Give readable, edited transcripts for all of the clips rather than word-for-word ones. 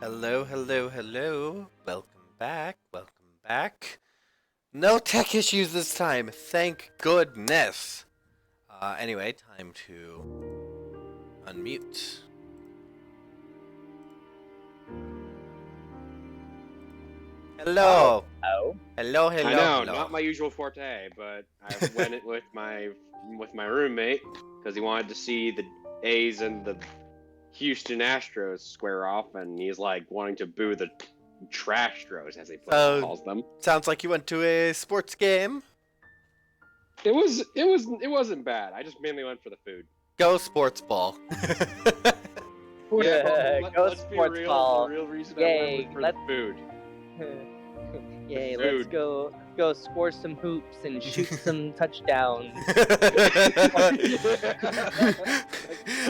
Hello, hello, hello. Welcome back. No tech issues this time, thank goodness. Anyway, time to unmute. Oh, Hello. Oh, Hello, I hello, know, hello. not my usual forte, but I went it with my roommate because he wanted to see the A's and the Houston Astros square off, and he's like wanting to boo the Trastros, as he calls them. Sounds like you went to a sports game. It wasn't bad. I just mainly went for the food. Go sports ball. Yeah, go let's be sports real. ball. The real reason Yay, I went was for the food. Yay, The let's food. go score some hoops and shoot some touchdowns.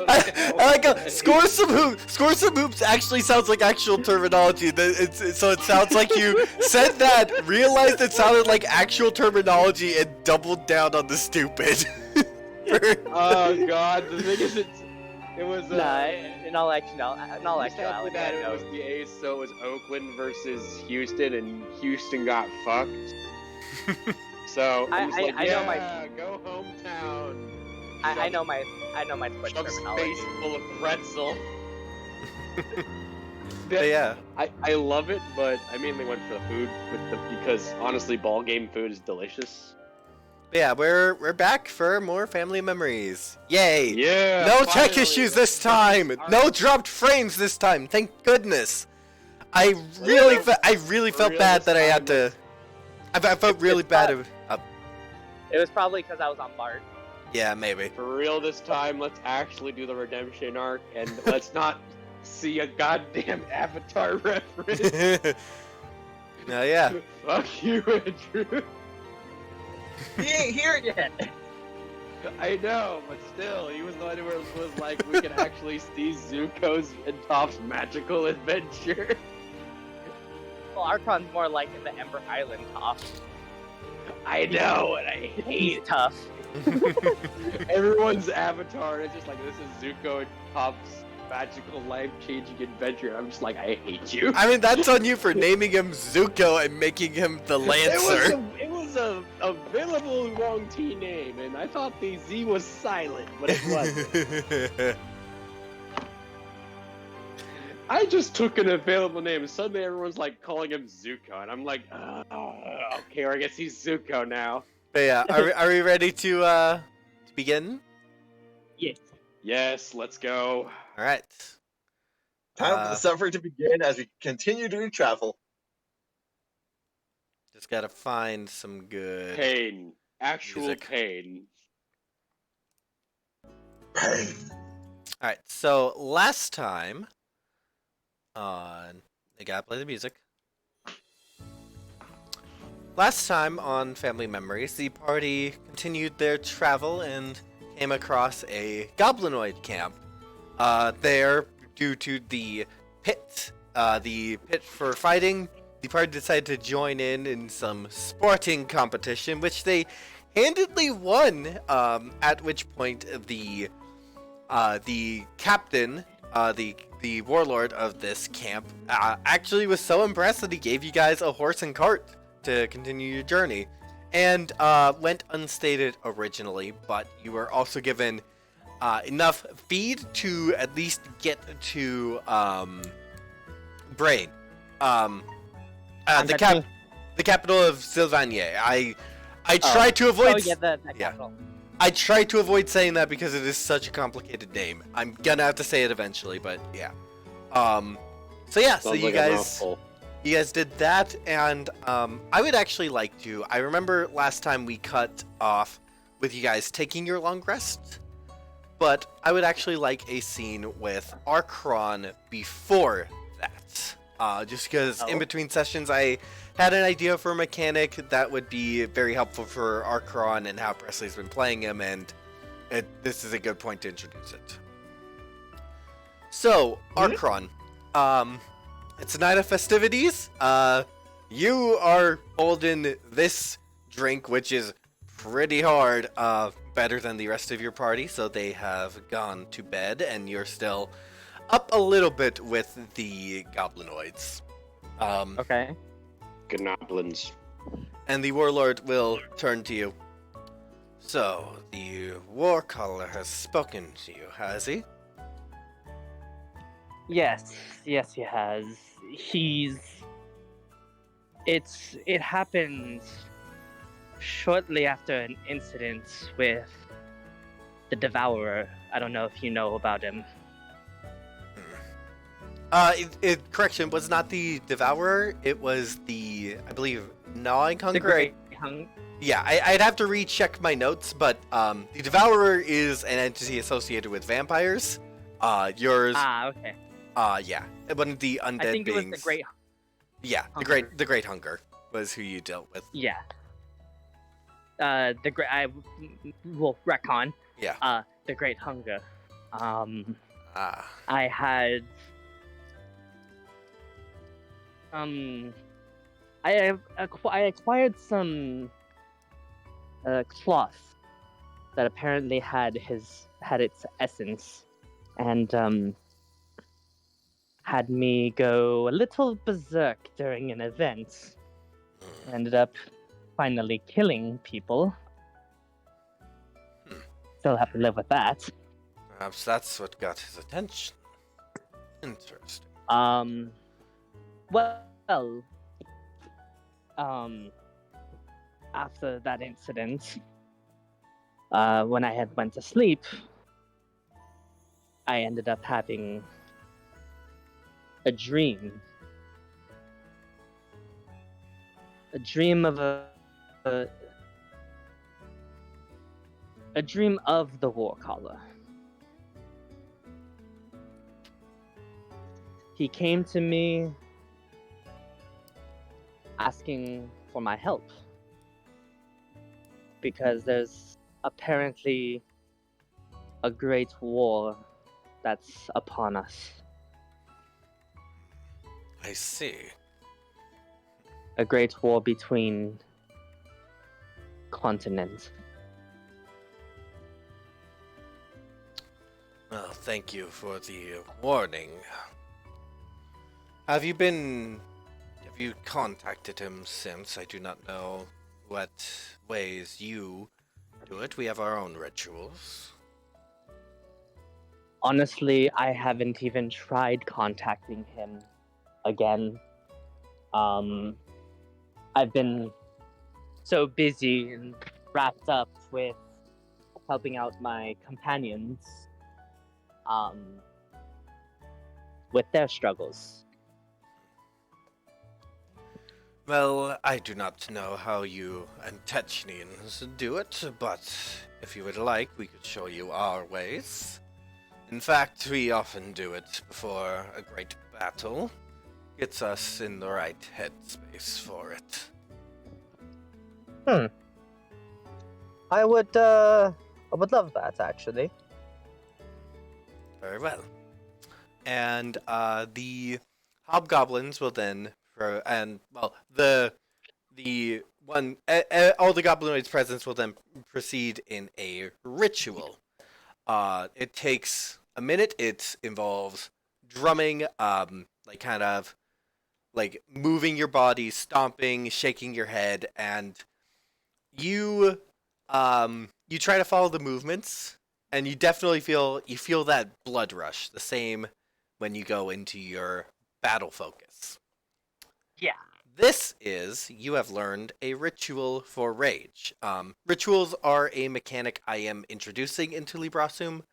I like score some hoops actually sounds like actual terminology. So it sounds like you said that, realized it sounded like actual terminology, and doubled down on the stupid. Oh god, the thing is, it was Nah, in all actuality, that it was the A's, so it was Oakland versus Houston, and Houston got fucked. So I know my- go hometown. I know my sports Chuck's terminology. face full of pretzel. But yeah. I love it, but I mainly went for the food because honestly, ball game food is delicious. But yeah, we're back for more family memories. Yay! Yeah. No tech finally. issues this time. No dropped frames this time. Thank goodness. I really felt real bad this that I time, had to. I felt really bad. It was probably because I was on Bart. Yeah, maybe. For real this time, let's actually do the redemption arc, and let's not see a goddamn Avatar reference. No, yeah. Fuck you, Andrew. He ain't here yet. I know, but still, he was the one who was like, we can actually see Zuko's and Toph's magical adventure. Well, Archon's more like the Ember Island Toph. I know, and I He's hate tough. everyone's avatar. It's just like, this is Zuko and Toph's magical, life-changing adventure. I'm just like, I hate you. I mean, that's on you for naming him Zuko and making him the Lancer. It was a available wrong T name, and I thought the Z was silent, but it wasn't. I just took an available name, and suddenly everyone's like calling him Zuko, and I'm like, okay, I guess he's Zuko now. But yeah, are we ready to begin? Yes. Yes, let's go. All right. Time for the suffering to begin as we continue to travel. Just gotta find some good Pain. Actual music. pain. Pain. All right. So last time on, I gotta play the music. Last time on Family Memories, the party continued their travel and came across a goblinoid camp. There, due to the pit for fighting, the party decided to join in some sporting competition, which they handedly won. At which point the captain, the warlord of this camp, actually was so impressed that he gave you guys a horse and cart to continue your journey, and went unstated originally, but you were also given enough feed to at least get to Brain, the capital of Sylvania. I tried to avoid. Oh yeah, the yeah. capital. I tried to avoid saying that because it is such a complicated name. I'm gonna have to say it eventually, but yeah. So yeah, so Sounds you like a guys. mouthful. You guys did that, and I would actually like to. I remember last time we cut off with you guys taking your long rest, but I would actually like a scene with Archon before that. Just because in between sessions I had an idea for a mechanic that would be very helpful for Archon and how Presley's been playing him, and this is a good point to introduce it. So, Archon, it's a night of festivities. You are holding this drink, which is pretty hard, better than the rest of your party, so they have gone to bed, and you're still up a little bit with the goblinoids. Okay. Gnoblins. And the warlord will turn to you. So, the war caller has spoken to you, has he? Yes, he has. It happened shortly after an incident with the Devourer. I don't know if you know about him. Correction, was not the Devourer, it was the, I believe, Gnawing Hunger? The Great Hung. Yeah, I'd have to recheck my notes, but the Devourer is an entity associated with vampires. Yours, Okay. yeah, one of the undead I think it was beings. the Great. Yeah, Hunger. the Great Hunger was who you dealt with. Yeah. The Great. I will retcon. Yeah. The Great Hunger. Ah. I had. I acquired some cloth that apparently had its essence, and had me go a little berserk during an event. Ended up finally killing people. Still have to live with that. Perhaps that's what got his attention. Interesting. Well, after that incident, when I had went to sleep, I ended up having a dream. A dream of a dream of the war caller. He came to me asking for my help because there's apparently a great war that's upon us. I see. A great war between continents. Well, thank you for the warning. Have you contacted him since? I do not know what ways you do it. We have our own rituals. Honestly, I haven't even tried contacting him again. I've been so busy and wrapped up with helping out my companions with their struggles. Well, I do not know how you Antechnians do it, but if you would like, we could show you our ways. In fact, we often do it before a great battle. Gets us in the right headspace for it. I would love that, actually. Very well. And the hobgoblins will then, all the goblinoids' presence will then proceed in a ritual. It takes a minute. It involves drumming, like moving your body, stomping, shaking your head, and you try to follow the movements, and you definitely feel that blood rush, the same when you go into your battle focus. Yeah. You have learned a ritual for rage. Rituals are a mechanic I am introducing into Librasum,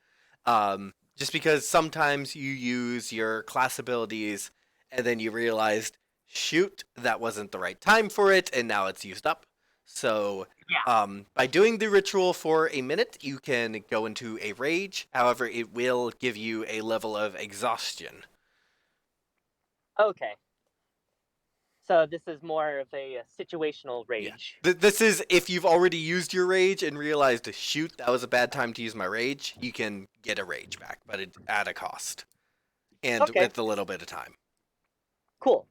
just because sometimes you use your class abilities and then you realized, shoot, that wasn't the right time for it, and now it's used up. So, by doing the ritual for a minute, you can go into a rage. However, it will give you a level of exhaustion. Okay. So this is more of a situational rage. Yeah. This is if you've already used your rage and realized, shoot, that was a bad time to use my rage, you can get a rage back, but at a cost. And with a little bit of time. Cool.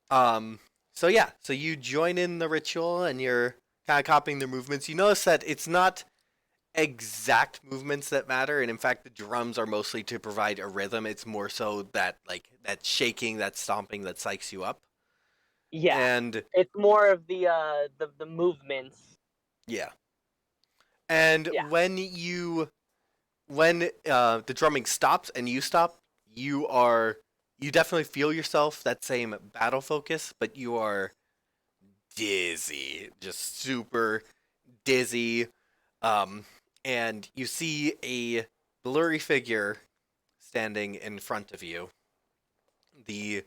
So you join in the ritual and you're kind of copying their movements. You notice that it's not exact movements that matter, and in fact, the drums are mostly to provide a rhythm. It's more so that that shaking, that stomping that psychs you up. Yeah, And it's more of the movements. yeah, and Yeah. when the drumming stops and you stop, you definitely feel yourself that same battle focus, but you are dizzy, just super dizzy. Um, and you see a blurry figure standing in front of you. The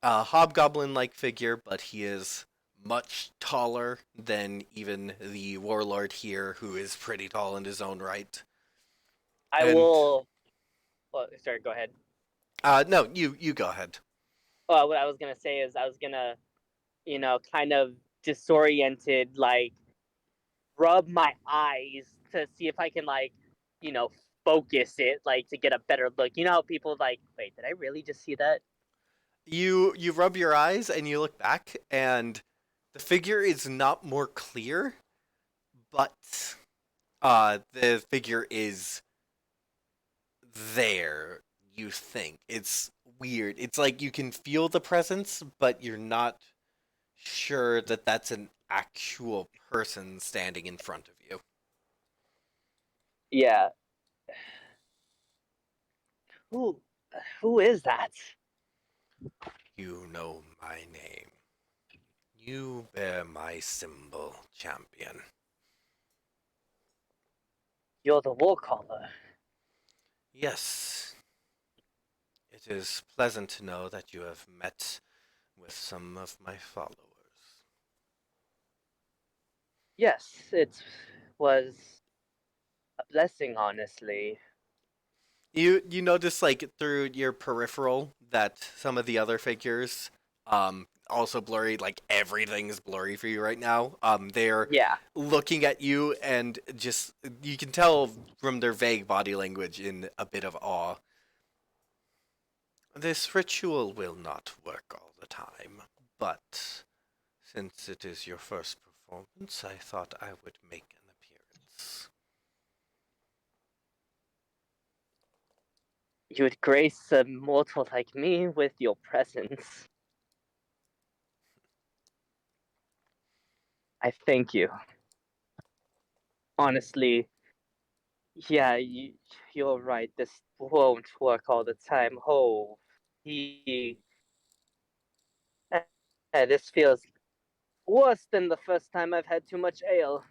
hobgoblin-like figure, but he is much taller than even the warlord here, who is pretty tall in his own right. I And will. Well, sorry, go ahead. no, you go ahead. What I was gonna say is I was gonna, kind of disoriented, like rub my eyes to see if I can you know, focus it, like to get a better look. You know how people like, wait, did I really just see that? You rub your eyes and you look back, and the figure is not more clear, but the figure is there. You think it's weird. It's like you can feel the presence, but you're not sure that that's an actual person standing in front of you. Yeah. Who, who is that? You know my name. You bear my symbol, champion. You're the war caller. Yes, it is pleasant to know that you have met with some of my followers. Yes, it was a blessing, honestly. You notice like through your peripheral that some of the other figures also blurry, like everything's blurry for you right now. They're Yeah. looking at you and just you can tell from their vague body language in a bit of awe. This ritual will not work all the time, but since it is your first performance, I thought I would make an appearance. You would grace a mortal like me with your presence. I thank you. Honestly, yeah, you're right. This won't work all the time. Oh, he. This feels worse than the first time I've had too much ale.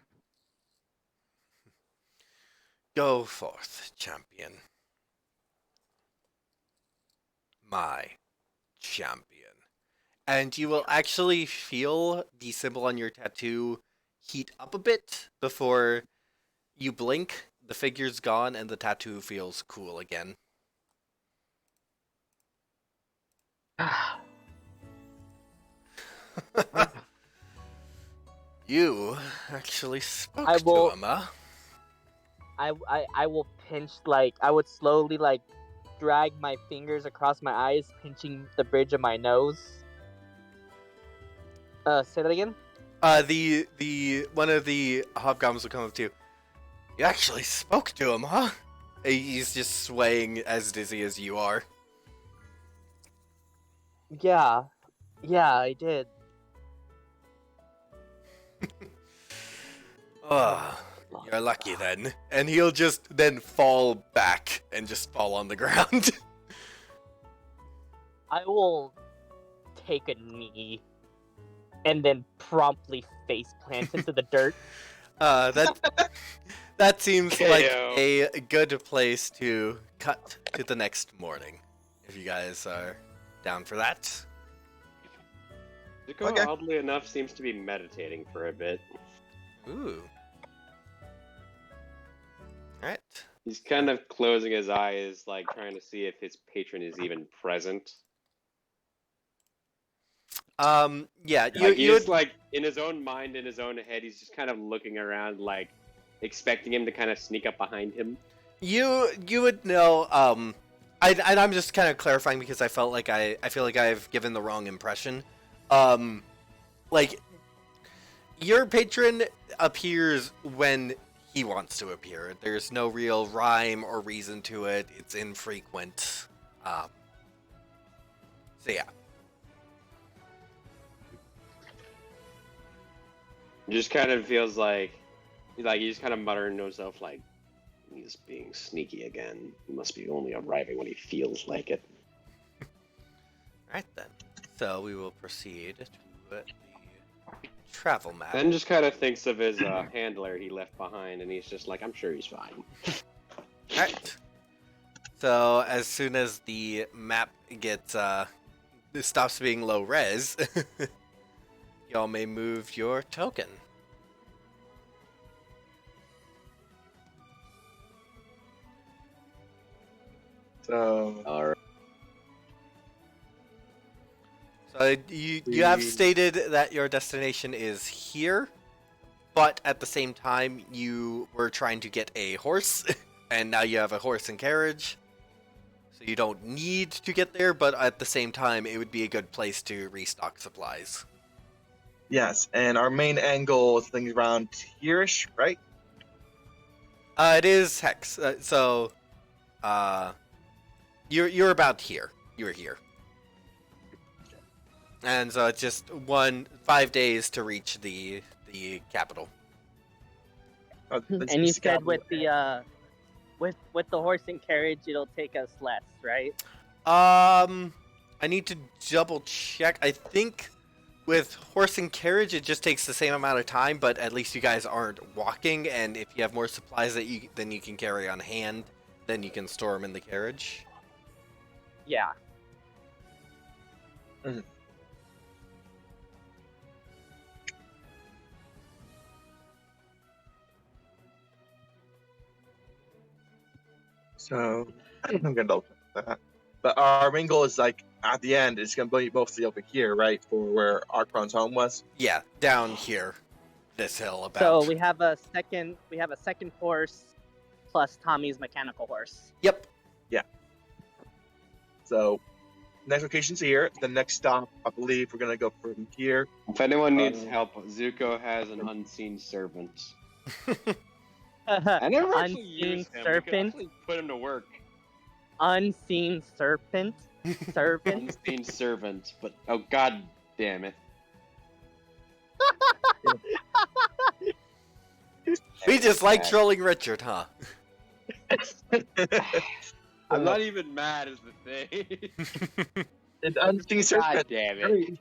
Go forth, champion. My champion. And you will actually feel the symbol on your tattoo heat up a bit before you blink. The figure's gone and the tattoo feels cool again. You actually spoke I will- to him, huh? I will pinch, like, I would slowly, like, drag my fingers across my eyes, pinching the bridge of my nose. Say that again? The one of the hobgoblins will come up to you. You actually spoke to him, huh? He's just swaying as dizzy as you are. Yeah. Yeah, I did. Oh, you're lucky then. And he'll just then fall back and just fall on the ground. I will take a knee and then promptly face plant into the dirt. That seems like KO. a good place to cut to the next morning. If you guys are down for that. Zuko, Okay. oddly enough, seems to be meditating for a bit. Ooh. Alright. He's kind of closing his eyes, like trying to see if his patron is even present. Yeah, Like you he's would like in his own mind, in his own head, he's just kind of looking around, like expecting him to kind of sneak up behind him. You would know. I'm just kind of clarifying because I feel like I've given the wrong impression. Like your patron appears when he wants to appear. There's no real rhyme or reason to it. It's infrequent. So yeah. Just kind of feels like he's kind of muttering to himself, like, he's being sneaky again. He must be only arriving when he feels like it. Alright then. So we will proceed to the travel map. Ben just kind of thinks of his handler he left behind, and he's just like, I'm sure he's fine. Alright. So as soon as the map gets stops being low res, y'all may move your token. So Alright. So you have stated that your destination is here, but at the same time you were trying to get a horse, and now you have a horse and carriage. So you don't need to get there, but at the same time it would be a good place to restock supplies. yes, and our main angle is things around here-ish, right? It is Hex. You're about here. You're here. And so it's just 5 days to reach the capital. And you said with the horse and carriage, it'll take us less, right? I need to double check. I think with horse and carriage, it just takes the same amount of time, but at least you guys aren't walking. And if you have more supplies than you can carry on hand, then you can store them in the carriage. Yeah. So I'm gonna double check that. But our main goal is like at the end, it's gonna be mostly over here, right, for where Archron's home was. Yeah, down here, this hill about. So we have a second horse plus Tommy's mechanical horse. Yep. So next location's here. The next stop, I believe, we're gonna go from here. If anyone needs help, Zuko has an unseen servant. I never actually Unseen used him. serpent. We could actually put him to work. Unseen serpent. Serpent. Unseen servant, but oh god damn it. We just like trolling Richard, huh? I'm not even mad is the thing. It's unseen God serpent. damn it.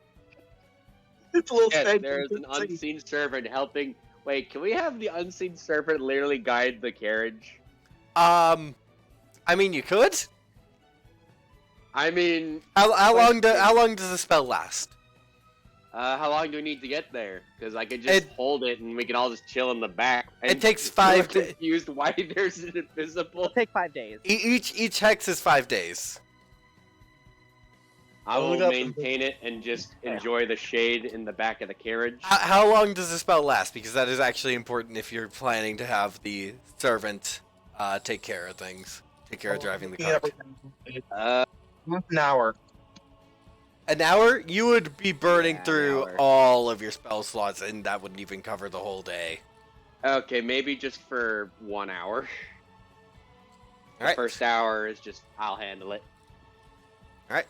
It's a little Yes, snake. there is an unseen servant helping. Wait, can we have the unseen serpent literally guide the carriage? I mean, you could. I mean, How long does the spell last? how long do we need to get there? Because I could just hold it and we can all just chill in the back. It takes I'm 5 days. confused why there's an invisible. It'll take 5 days. Each hex is 5 days. I will Look up- maintain it and just enjoy the shade in the back of the carriage. How long does the spell last? Because that is actually important if you're planning to have the servant take care of things, take care of driving the cart. Half an hour. An hour? You would be burning Yeah, an through hour. all of your spell slots, and that wouldn't even cover the whole day. Okay, maybe just for 1 hour. The Alright. first hour is just, I'll handle it. Alright.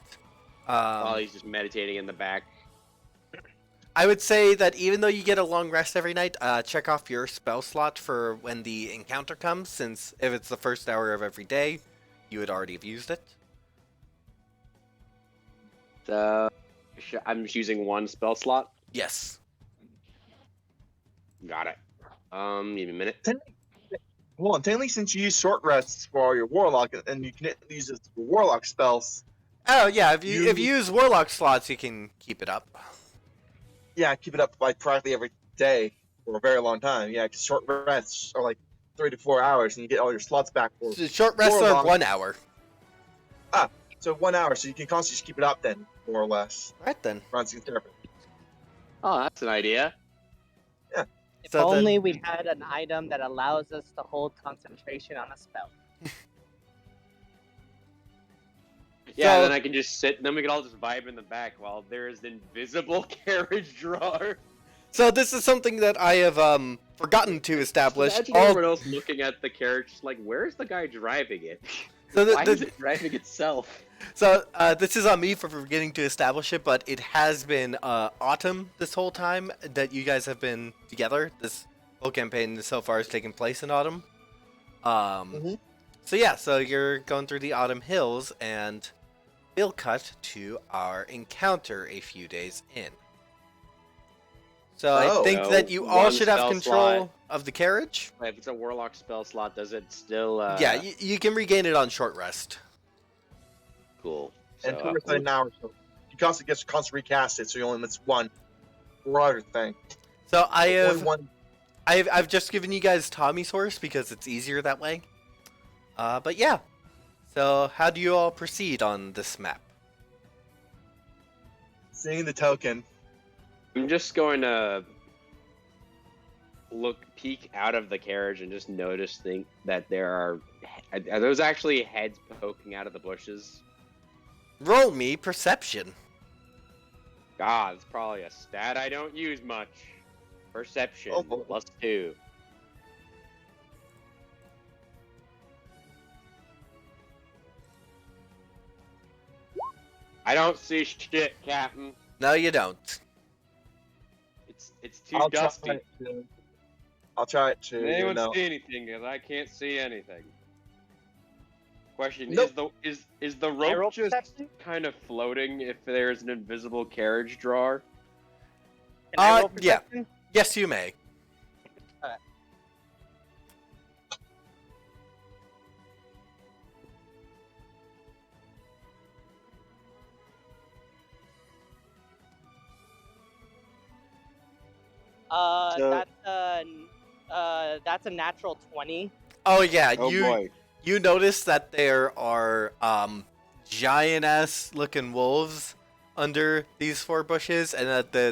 While he's just meditating in the back. I would say that even though you get a long rest every night, check off your spell slot for when the encounter comes, since if it's the first hour of every day, you would already have used it. So, I'm just using one spell slot. Yes. Got it. Give me a minute. Hold on, technically, since you use short rests for your warlock, and you can use it for warlock spells, Oh yeah, if you use warlock slots, you can keep it up. yeah, keep it up like practically every day for a very long time. Yeah, 'cause short rests are like 3 to 4 hours, and you get all your slots back for. So short rests are warlock. 1 hour. So 1 hour, so you can constantly just keep it up then, more or less. Right then. Unseen serpent. Oh, that's an idea. If So then- only we had an item that allows us to hold concentration on a spell. Yeah, So- then I can just sit, and then we can all just vibe in the back while there is an invisible carriage drawer. So this is something that I have forgotten to establish. Imagine everyone else looking at the carriage, just like, where's the guy driving it? So Why is it driving itself? So this is on me for forgetting to establish it, but it has been autumn this whole time that you guys have been together. This whole campaign so far has taken place in autumn. So yeah, so you're going through the autumn hills, and we'll cut to our encounter a few days in. So I think So, that you all one should have spell control slot. of the carriage. If it's a warlock spell slot, does it still? Yeah, you can regain it on short rest. Cool. And So, 2 or 3 hours. So you can also get constant recast it, so you only miss one. Broader thing. So I've One. I've just given you guys Tommy source because it's easier that way. But yeah. So how do you all proceed on this map? Seeing the token. I'm just going to peek out of the carriage and just notice that there are those actually heads poking out of the bushes? Roll me perception. God, it's probably a stat I don't use much. Perception, Oh, boy. +2. I don't see shit, Captain. No, you don't. It's too I'll dusty. try it to. I'll try it to. Can You anyone know. see anything? Because I can't see anything. Question: Nope. Is the I roll rope just perception? kind of floating if there's an invisible carriage drawer? Can I roll yeah. perception? Yes, you may. So- That's a natural 20. Oh yeah, Oh boy. you notice that there are giant ass looking wolves under these 4 bushes, and that they're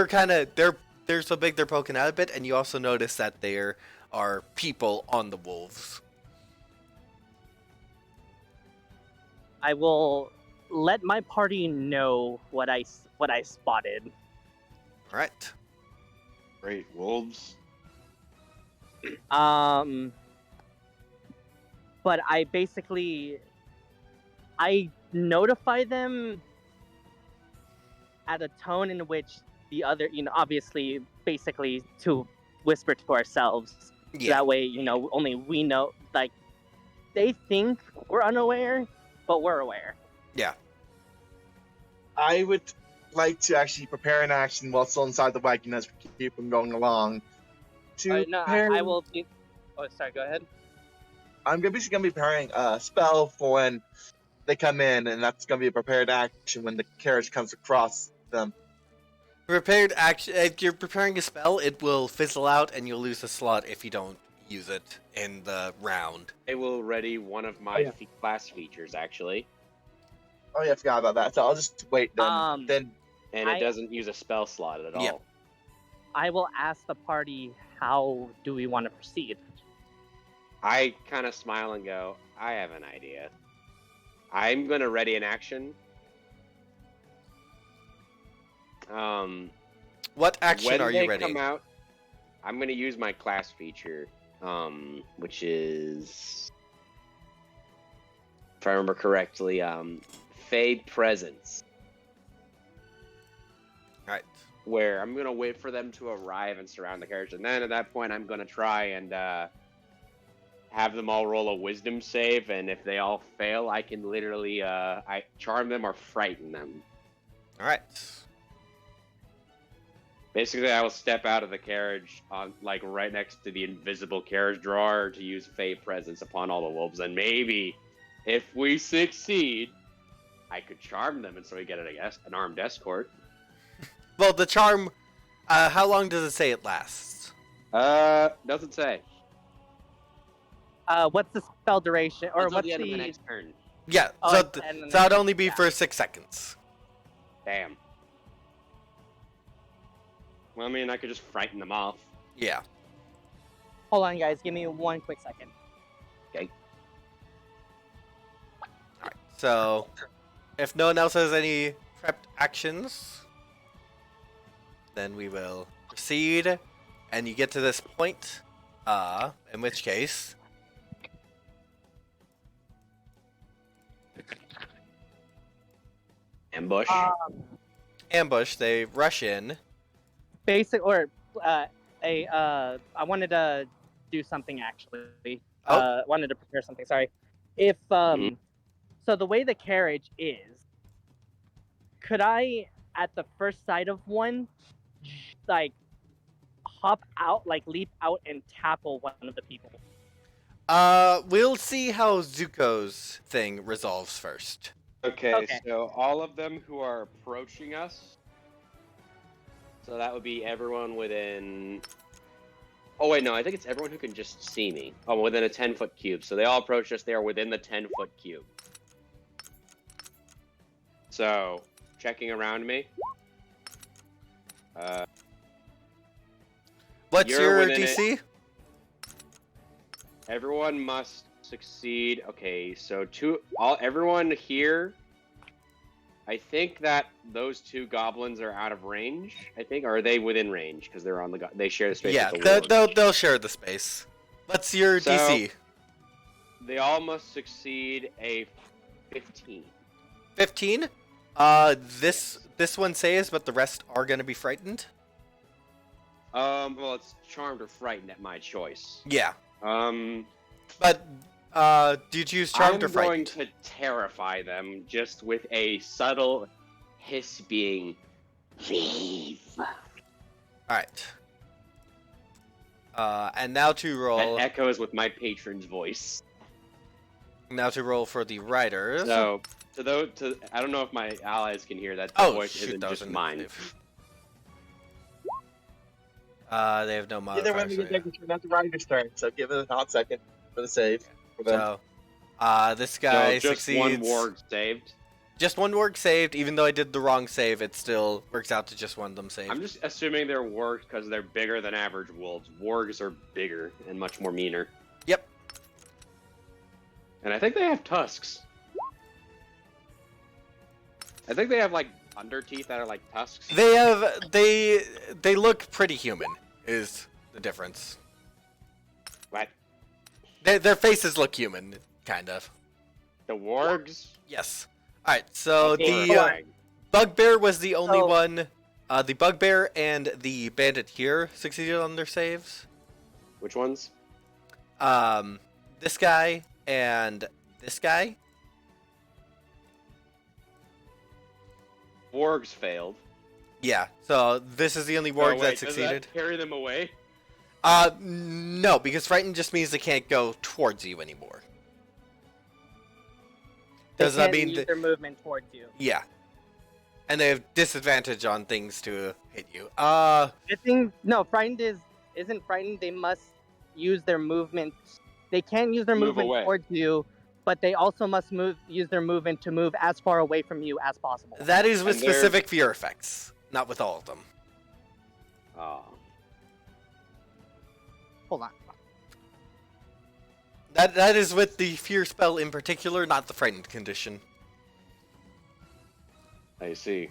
kind of they're so big they're poking out a bit, and you also notice that there are people on the wolves. I will let my party know what I spotted. All right. Great wolves. But I notify them at a tone in which the other, obviously, basically to whisper to ourselves. Yeah. That way, only we know. Like, they think we're unaware, but we're aware. Yeah. I would like to actually prepare an action while still inside the wagon as we keep them going along. To No, prepare, I will. Oh, sorry. Go ahead. I'm basically gonna be preparing a spell for when they come in, and that's gonna be a prepared action when the carriage comes across them. Prepared action. If you're preparing a spell, it will fizzle out, and you'll lose a slot if you don't use it in the round. I will ready one of my yeah. class features actually, Oh yeah, I forgot about that. So I'll just wait then. Then and I- it doesn't use a spell slot at all. Yep. I will ask the party how do we want to proceed. I kind of smile and go, I have an idea. I'm going to ready an action. What action when are they you ready? come out, I'm going to use my class feature, which is, if I remember correctly, Fade Presence. Right. Where I'm going to wait for them to arrive and surround the carriage. And then at that point, I'm going to try and have them all roll a wisdom save. And if they all fail, I can literally I charm them or frighten them. All right. Basically, I will step out of the carriage on right next to the invisible carriage drawer to use Fade Presence upon all the wolves. And maybe if we succeed, I could charm them and so we get an armed escort. Well, the charm. How long does it say it lasts? Doesn't say. What's the spell duration, or Until what's the end of the the? next turn. Yeah. Oh, so and then so it'd only be yeah. for 6 seconds. Damn. Well, I mean, I could just frighten them off. Yeah. Hold on, guys. Give me one quick second. Okay. All right. So, if no one else has any prepped actions, then we will proceed, and you get to this point, in which case... Ambush. Ambush, they rush in. I wanted to do something actually. Oh. Wanted to prepare something. Sorry. If so the way the carriage is, could I at the first sight of one, like hop out, like leap out and tackle one of the people? We'll see how Zuko's thing resolves first. Okay, so all of them who are approaching us. So that would be everyone within. Oh wait, no, I think it's everyone who can just see me. Oh, within a 10-foot cube. So they all approach us. They are within the 10-foot cube. So checking around me. What's You're your within DC? Everyone must succeed. Okay, so everyone here. I think that those two goblins are out of range. I think, or are they within range because they're on the? They share the space. Yeah, with the warg. they'll share the space. What's your So- DC? They all must succeed a 15. 15. This one saves, but the rest are gonna be frightened. Well, it's charmed or frightened at my choice. Yeah, Um, but do you choose charmed or I'm going frightened? to terrify them just with a subtle hiss being, leave. All right. And now to roll. That echoes with my patron's voice. Now to roll for the riders. So, I don't know if my allies can hear that. The Oh, voice shoot, isn't that was just an mine. initiative. They have no Either way, modifiers. we So, get taken turn out the rider's turn, so give it a hot second for the save. For them. this guy So just succeeds. one warg saved. Just one warg saved. Even though I did the wrong save, it still works out to just one of them saved. I'm just assuming they're wargs because they're bigger than average wolves. Wargs are bigger and much more meaner. Yep. And I think they have tusks. I think they have like under teeth that are like tusks. They look pretty human. Is the difference? What? Their faces look human, kind of. The wargs? Yes. All right. So Okay, the Warg. bugbear was the only So- one. The bugbear and the bandit here succeeded on their saves. Which ones? This guy and this guy. Wargs failed. Yeah. So this is the only Oh, warg wait, that does succeeded. carry them away? No, because frightened just means they can't go towards you anymore. Does They that can't mean use their movement towards you? Yeah. And they have disadvantage on things to hit you. The thing, no, frightened isn't frightened. They must use their movement. They can't use their Move movement away. towards you, but they also must use their movement to move as far away from you as possible. that is with And they're- specific fear effects, not with all of them. Oh. Hold on. That is with the fear spell in particular, not the frightened condition. I see.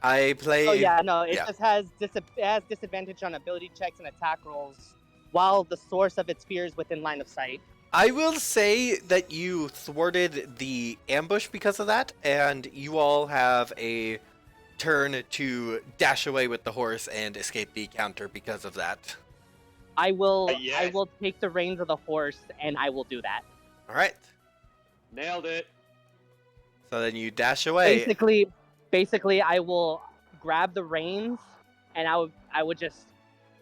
I play. Oh yeah, no, it yeah. just has it has disadvantage on ability checks and attack rolls, while the source of its fear is within line of sight. I will say that you thwarted the ambush because of that, and you all have a turn to dash away with the horse and escape the encounter because of that. I will Yes. I will take the reins of the horse and I will do that. All right. Nailed it. So then you dash away. Basically, I will grab the reins and I would just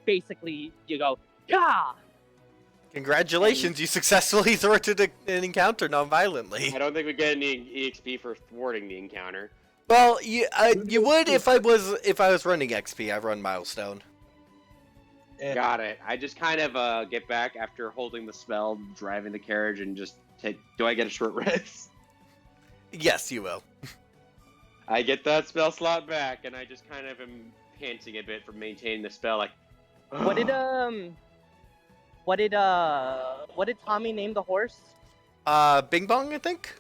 basically you go, yeah. Congratulations, you successfully thwarted an encounter non-violently. I don't think we get any EXP for thwarting the encounter. Well, you would if I was running XP. I run milestone. And Got it. I just kind of get back after holding the spell, driving the carriage, and just take. Do I get a short rest? Yes, you will. I get that spell slot back, and I just kind of am panting a bit from maintaining the spell. Like, What did Tommy name the horse? Bing Bong, I think.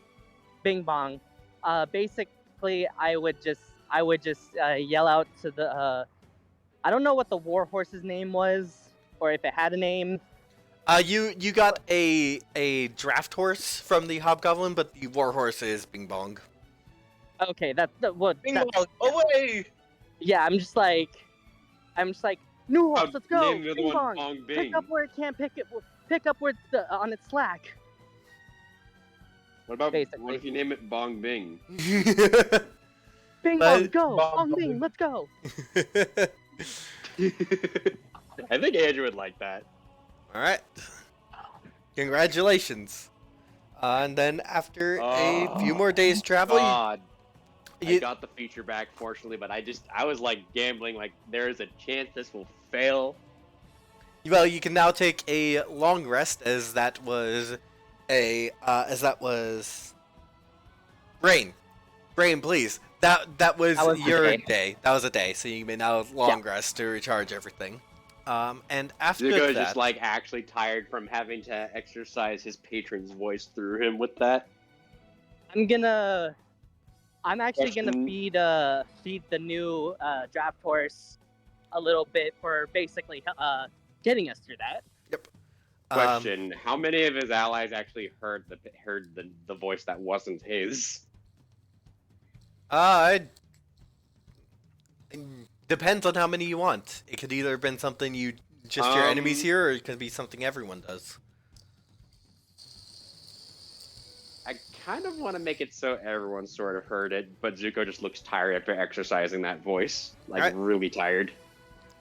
Bing Bong. Basically, I would just yell out to the. I don't know what the war horse's name was, or if it had a name. You got a draft horse from the Hobgoblin, but the war horse is Bing Bong. Okay, that's the what. Bing bong, away! Yeah, I'm just like, new horse, let's go. Name the other Bing one Bong. Bong Bing. Pick up where it can't pick it. Pick up where it's on its slack. What about Basically. what if you name it Bong Bing? Bing But- Bong, go. Bong Bong Bong. Bing, let's go. I think Andrew would like that. All right. Congratulations. And then after a few more days traveling, God. I you, got the feature back, fortunately, but I was like gambling, like there is a chance this will fail. well, you can now take a long rest as that was Brain. Brain, please. That was That was the your day. day. That was a day, so you may now long rest to recharge everything. And after Zuko's that, just like actually tired from having to exercise his patron's voice through him with that. I'm actually gonna Question. feed the new draft horse a little bit for basically getting us through that. Question: how many of his allies actually heard the voice that wasn't his? It depends on how many you want. It could either have been something you just your enemies hear, or it could be something everyone does. I kind of want to make it so everyone sort of heard it, but Zuko just looks tired after exercising that voice, like Alright. really tired.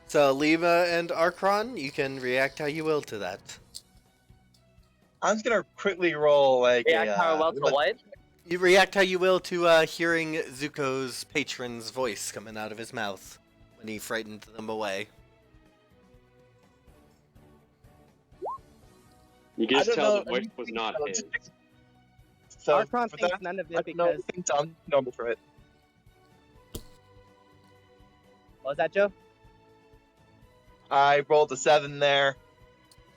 So Lima and Archron, you can react how you will to that. I'm just gonna quickly roll like Yeah, well to what? You react how you will to hearing Zuko's patron's voice coming out of his mouth when he frightened them away. You can I just don't tell know, the voice was not his. So Archron for thinks that, none of I it don't know, because I think I'm normal for it. what was that, Joe? I rolled a 7 there.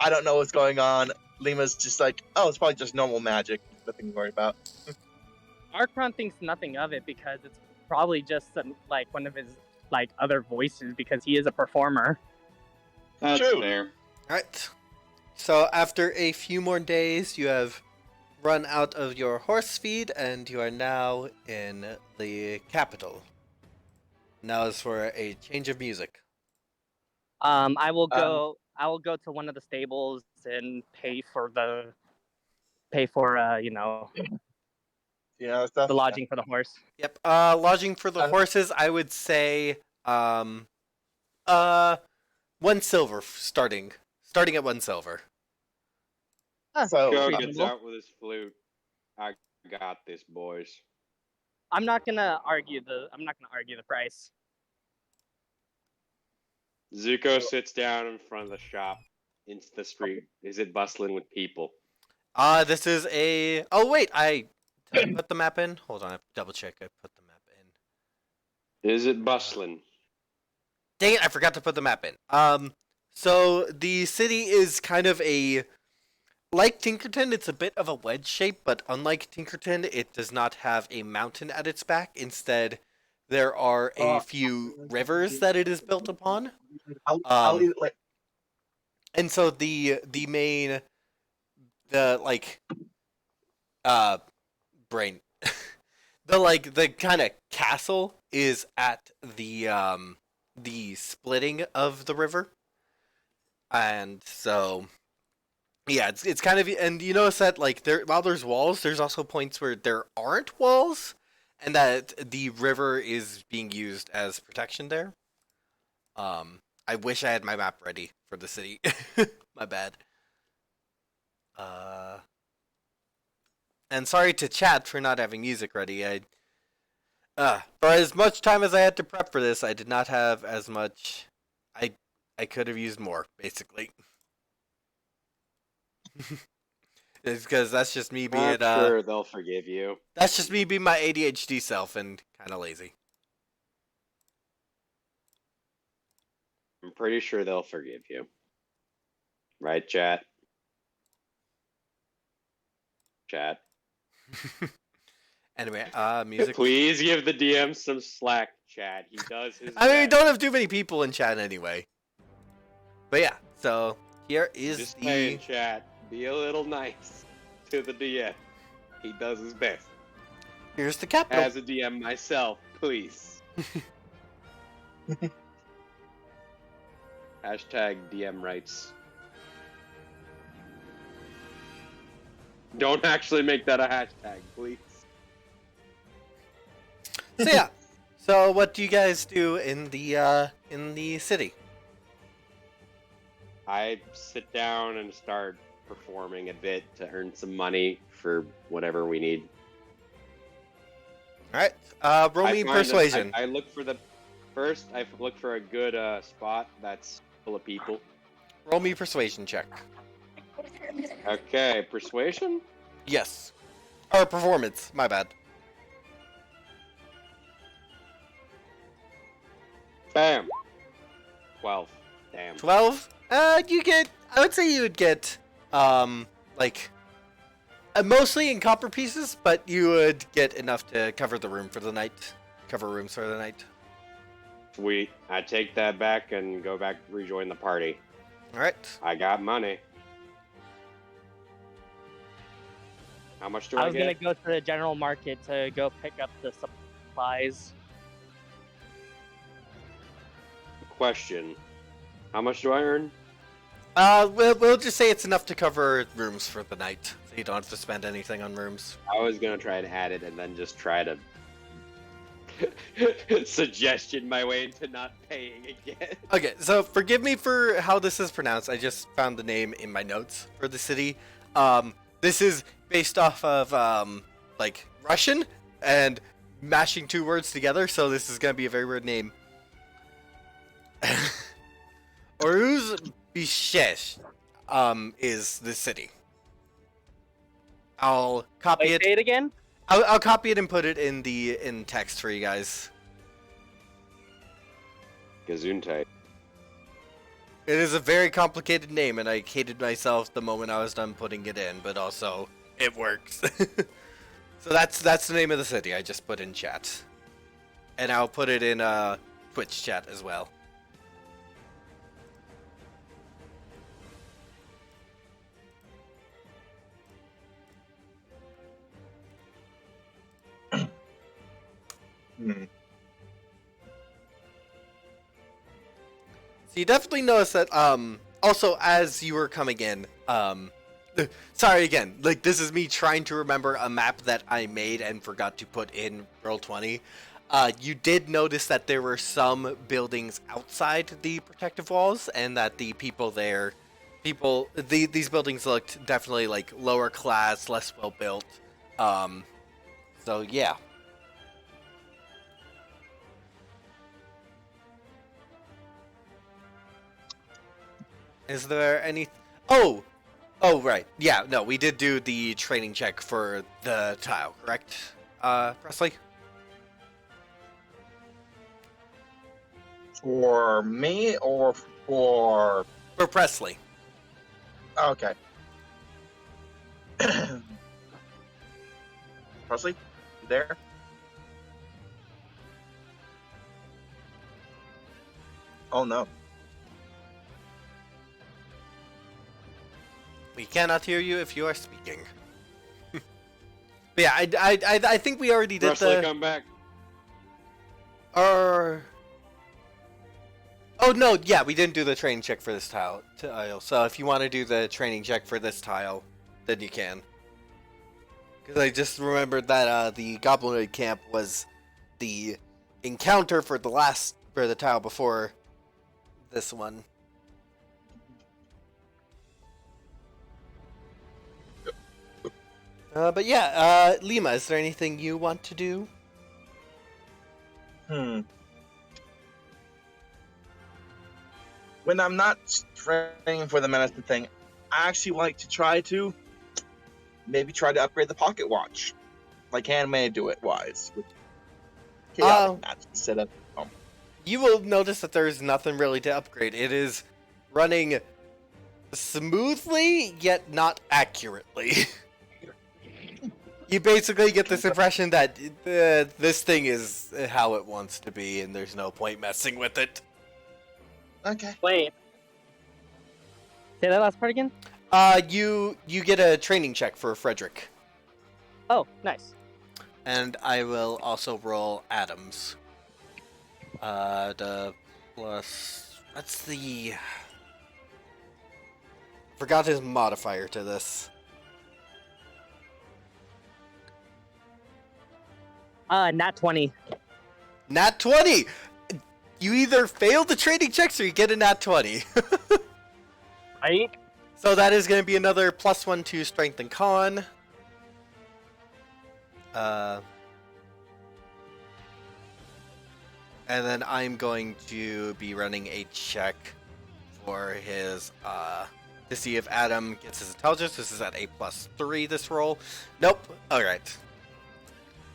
I don't know what's going on. Lima's just like, oh, it's probably just normal magic. Nothing to worry about. Archron thinks nothing of it because it's probably just like one of his like other voices because he is a performer. That's True. fair. Alright. So after a few more days, you have run out of your horse feed, and you are now in the capital. Now is for a change of music. I will go. I will go to one of the stables and pay for You know, stuff. the lodging for the horse. Yep. Lodging for the Uh, horses, I would say, 1 silver starting at 1 silver. So, Joe pretty gets cool. out with his flute. I got this, boys. I'm not gonna argue the price. Zuko sits down in front of the shop into the street. Is it bustling with people? This is a. Oh wait, did I put the map in. Hold on, I have to double check. I put the map in. Is it bustling? Dang it, I forgot to put the map in. So the city is kind of like Tinkerton, it's a bit of a wedge shape, but unlike Tinkerton, it does not have a mountain at its back. Instead, there are a few rivers that it is built upon. I'll leave it like And so the main brain the kind of castle is at the splitting of the river. And so yeah, it's kind of, and you notice that like while there's walls, there's also points where there aren't walls, and that the river is being used as protection there. I wish I had my map ready for the city. My bad. And sorry to chat for not having music ready. For as much time as I had to prep for this, I did not have as much. I could have used more, basically. It's because that's just me being I'm sure they'll forgive you. that's just me being my ADHD self and kind of lazy. I'm pretty sure they'll forgive you. Right, chat? Chat. Anyway, music. Please give the DM some slack, chat. He does his I mean, we best. don't have too many people in chat anyway. But yeah, so here is Just the. saying, chat. Be a little nice to the DM. He does his best. Here's the capital. As a DM myself, please. Hashtag DM rights. Don't actually make that a hashtag, please. So yeah. So what do you guys do in the city? I sit down and start performing a bit to earn some money for whatever we need. All right. Roll me I find persuasion. I look for the first. I look for a good spot that's full of people. Roll me persuasion check. Okay, persuasion. Yes. Or performance. My bad. Bam. 12. Damn. 12. You get. I would say you would get. Like. Mostly in copper pieces, but you would get enough to cover the room for the night. Cover rooms for the night. Sweet. I take that back and go back rejoin the party. All right. I got money. How much do I I was get? gonna go to the general market to go pick up the supplies. Question. How much do I earn? We'll just say it's enough to cover rooms for the night, so you don't have to spend anything on rooms. I was gonna try and add it and then just try to suggestion my way into not paying again. Okay, so forgive me for how this is pronounced. I just found the name in my notes for the city. This is based off of like Russian and mashing two words together, so this is gonna be a very weird name. Oruz Bishesh is the city. I'll copy Wait, it. say it again. I'll copy it and put it in text for you guys. Gesundheit. It is a very complicated name, and I hated myself the moment I was done putting it in, but also it works. So that's the name of the city I just put in chat, and I'll put it in Twitch chat as well. Hmm. So you definitely notice that also as you were coming in, sorry again, like this is me trying to remember a map that I made and forgot to put in Roll20. You did notice that there were some buildings outside the protective walls, and that the people there, these buildings looked definitely like lower class, less well built. So yeah. Is there any? Oh, right. Yeah, no, we did do the training check for the tile, correct, Presley? For me or for? For Presley. Okay. Presley, you there? Oh no. We cannot hear you if you are speaking. But yeah, I think we already did Presley, the. come back. Oh no, yeah, we didn't do the training check for this tile. So if you want to do the training check for this tile, then you can. Because I just remembered that the Goblinoid camp was the encounter for the tile before this one. But yeah, Lima, is there anything you want to do? When I'm not training for the medicine thing, I actually like to try to upgrade the pocket watch, like anime do it wise, with chaotic match instead of. you will notice that there's nothing really to upgrade. It is running smoothly, yet not accurately. You basically get this impression that this thing is how it wants to be, and there's no point messing with it. Okay. Wait. Say that last part again? You get a training check for Frederick. Oh, nice. And I will also roll Adams. The plus... What's the... Forgot his modifier to this. Nat 20. Nat 20! You either fail the training checks or you get a nat 20. Right? So that is going to be another +1 to strength and con. And then I'm going to be running a check for his, to see if Adam gets his intelligence. This is at a +3, this roll. Nope. Alright.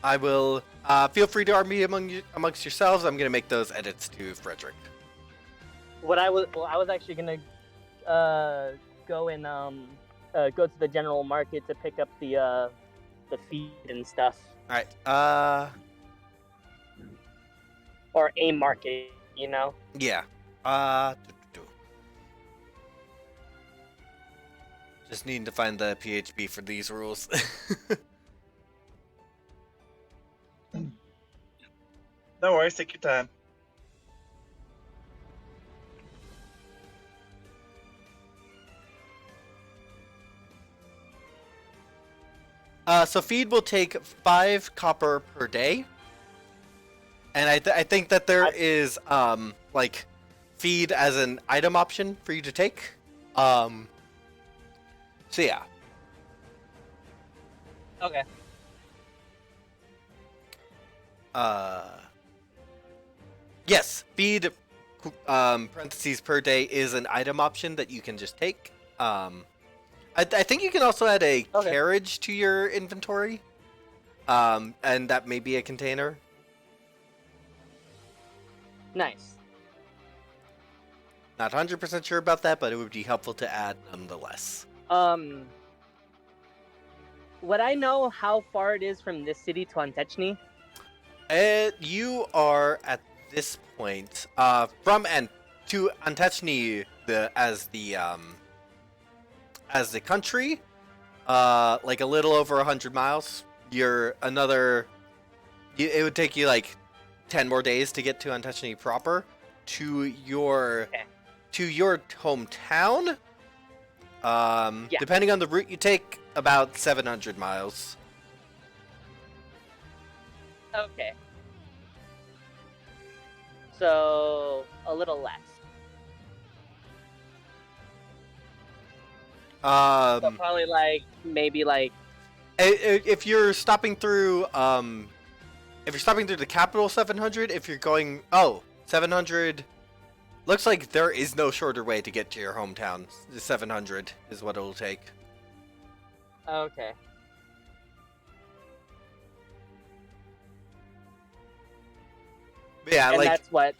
I will, feel free to argue amongst yourselves. I'm going to make those edits to Frederick. I was actually gonna go and go to the general market to pick up the feed and stuff, Alright, or a market, you know. yeah. Just needing to find the PHP for these rules. No worries, take your time. So feed will take 5 copper per day. And I think that there is, like, feed as an item option for you to take. So yeah. Okay. Yes, feed, parentheses per day is an item option that you can just take. I think you can also add a carriage to your inventory. And that may be a container. Nice. Not 100% sure about that, but it would be helpful to add nonetheless. Would I know how far it is from this city to Antechny? You are at this point from and to Antechny as the country, like a little over 100 miles. It would take you like 10 more days to get to Antechny proper. To your hometown, depending on the route you take, about 700 miles. Okay. So a little less. So probably maybe if you're stopping through the capital, 700. If you're going 700, looks like there is no shorter way to get to your hometown. 700 is what it'll take. okay. Yeah, And that's what?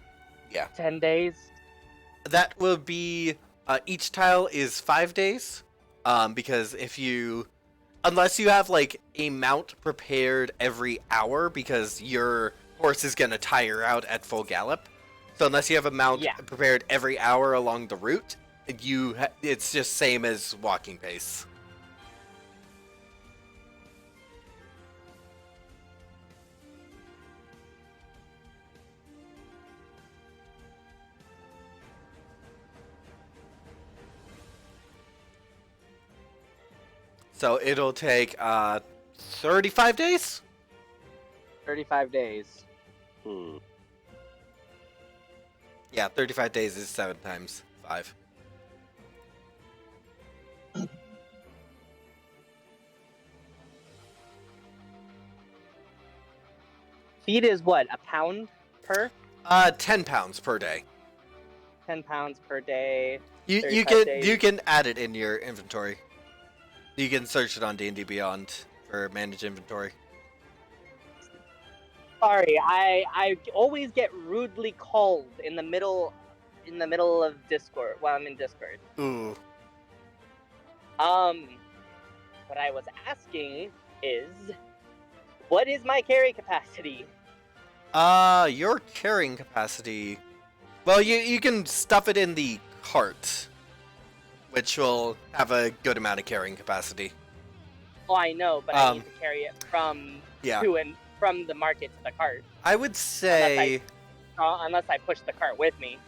Yeah. 10 days? That will be each tile is 5 days. Because unless you have like a mount prepared every hour, because your horse is gonna tire out at full gallop. So unless you have a mount prepared every hour along the route, it's just same as walking pace. So it'll take 35 days? 35 days. Yeah, 35 days is 7 times 5. Feed is what? A pound per? 10 pounds per day. 10 pounds per day. You 35 days. can add it in your inventory. You can search it on D&D Beyond for manage inventory. Sorry, I always get rudely called in the middle of Discord while I'm in Discord. Ooh. What I was asking is, what is my carry capacity? Your carrying capacity. Well, you can stuff it in the cart, which will have a good amount of carrying capacity. Oh, I know, but I need to carry it from Yeah. to and from the market to the cart. I would say. Unless I push the cart with me.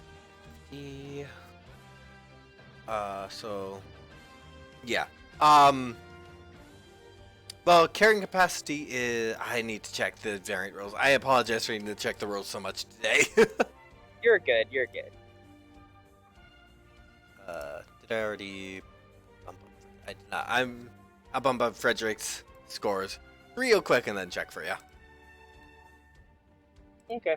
So. Yeah. Well, carrying capacity is. I need to check the variant rules. I apologize for needing to check the rules so much today. You're good. You're good. Did I already? I did not. I'll bump up Frederick's scores real quick and then check for you. Okay.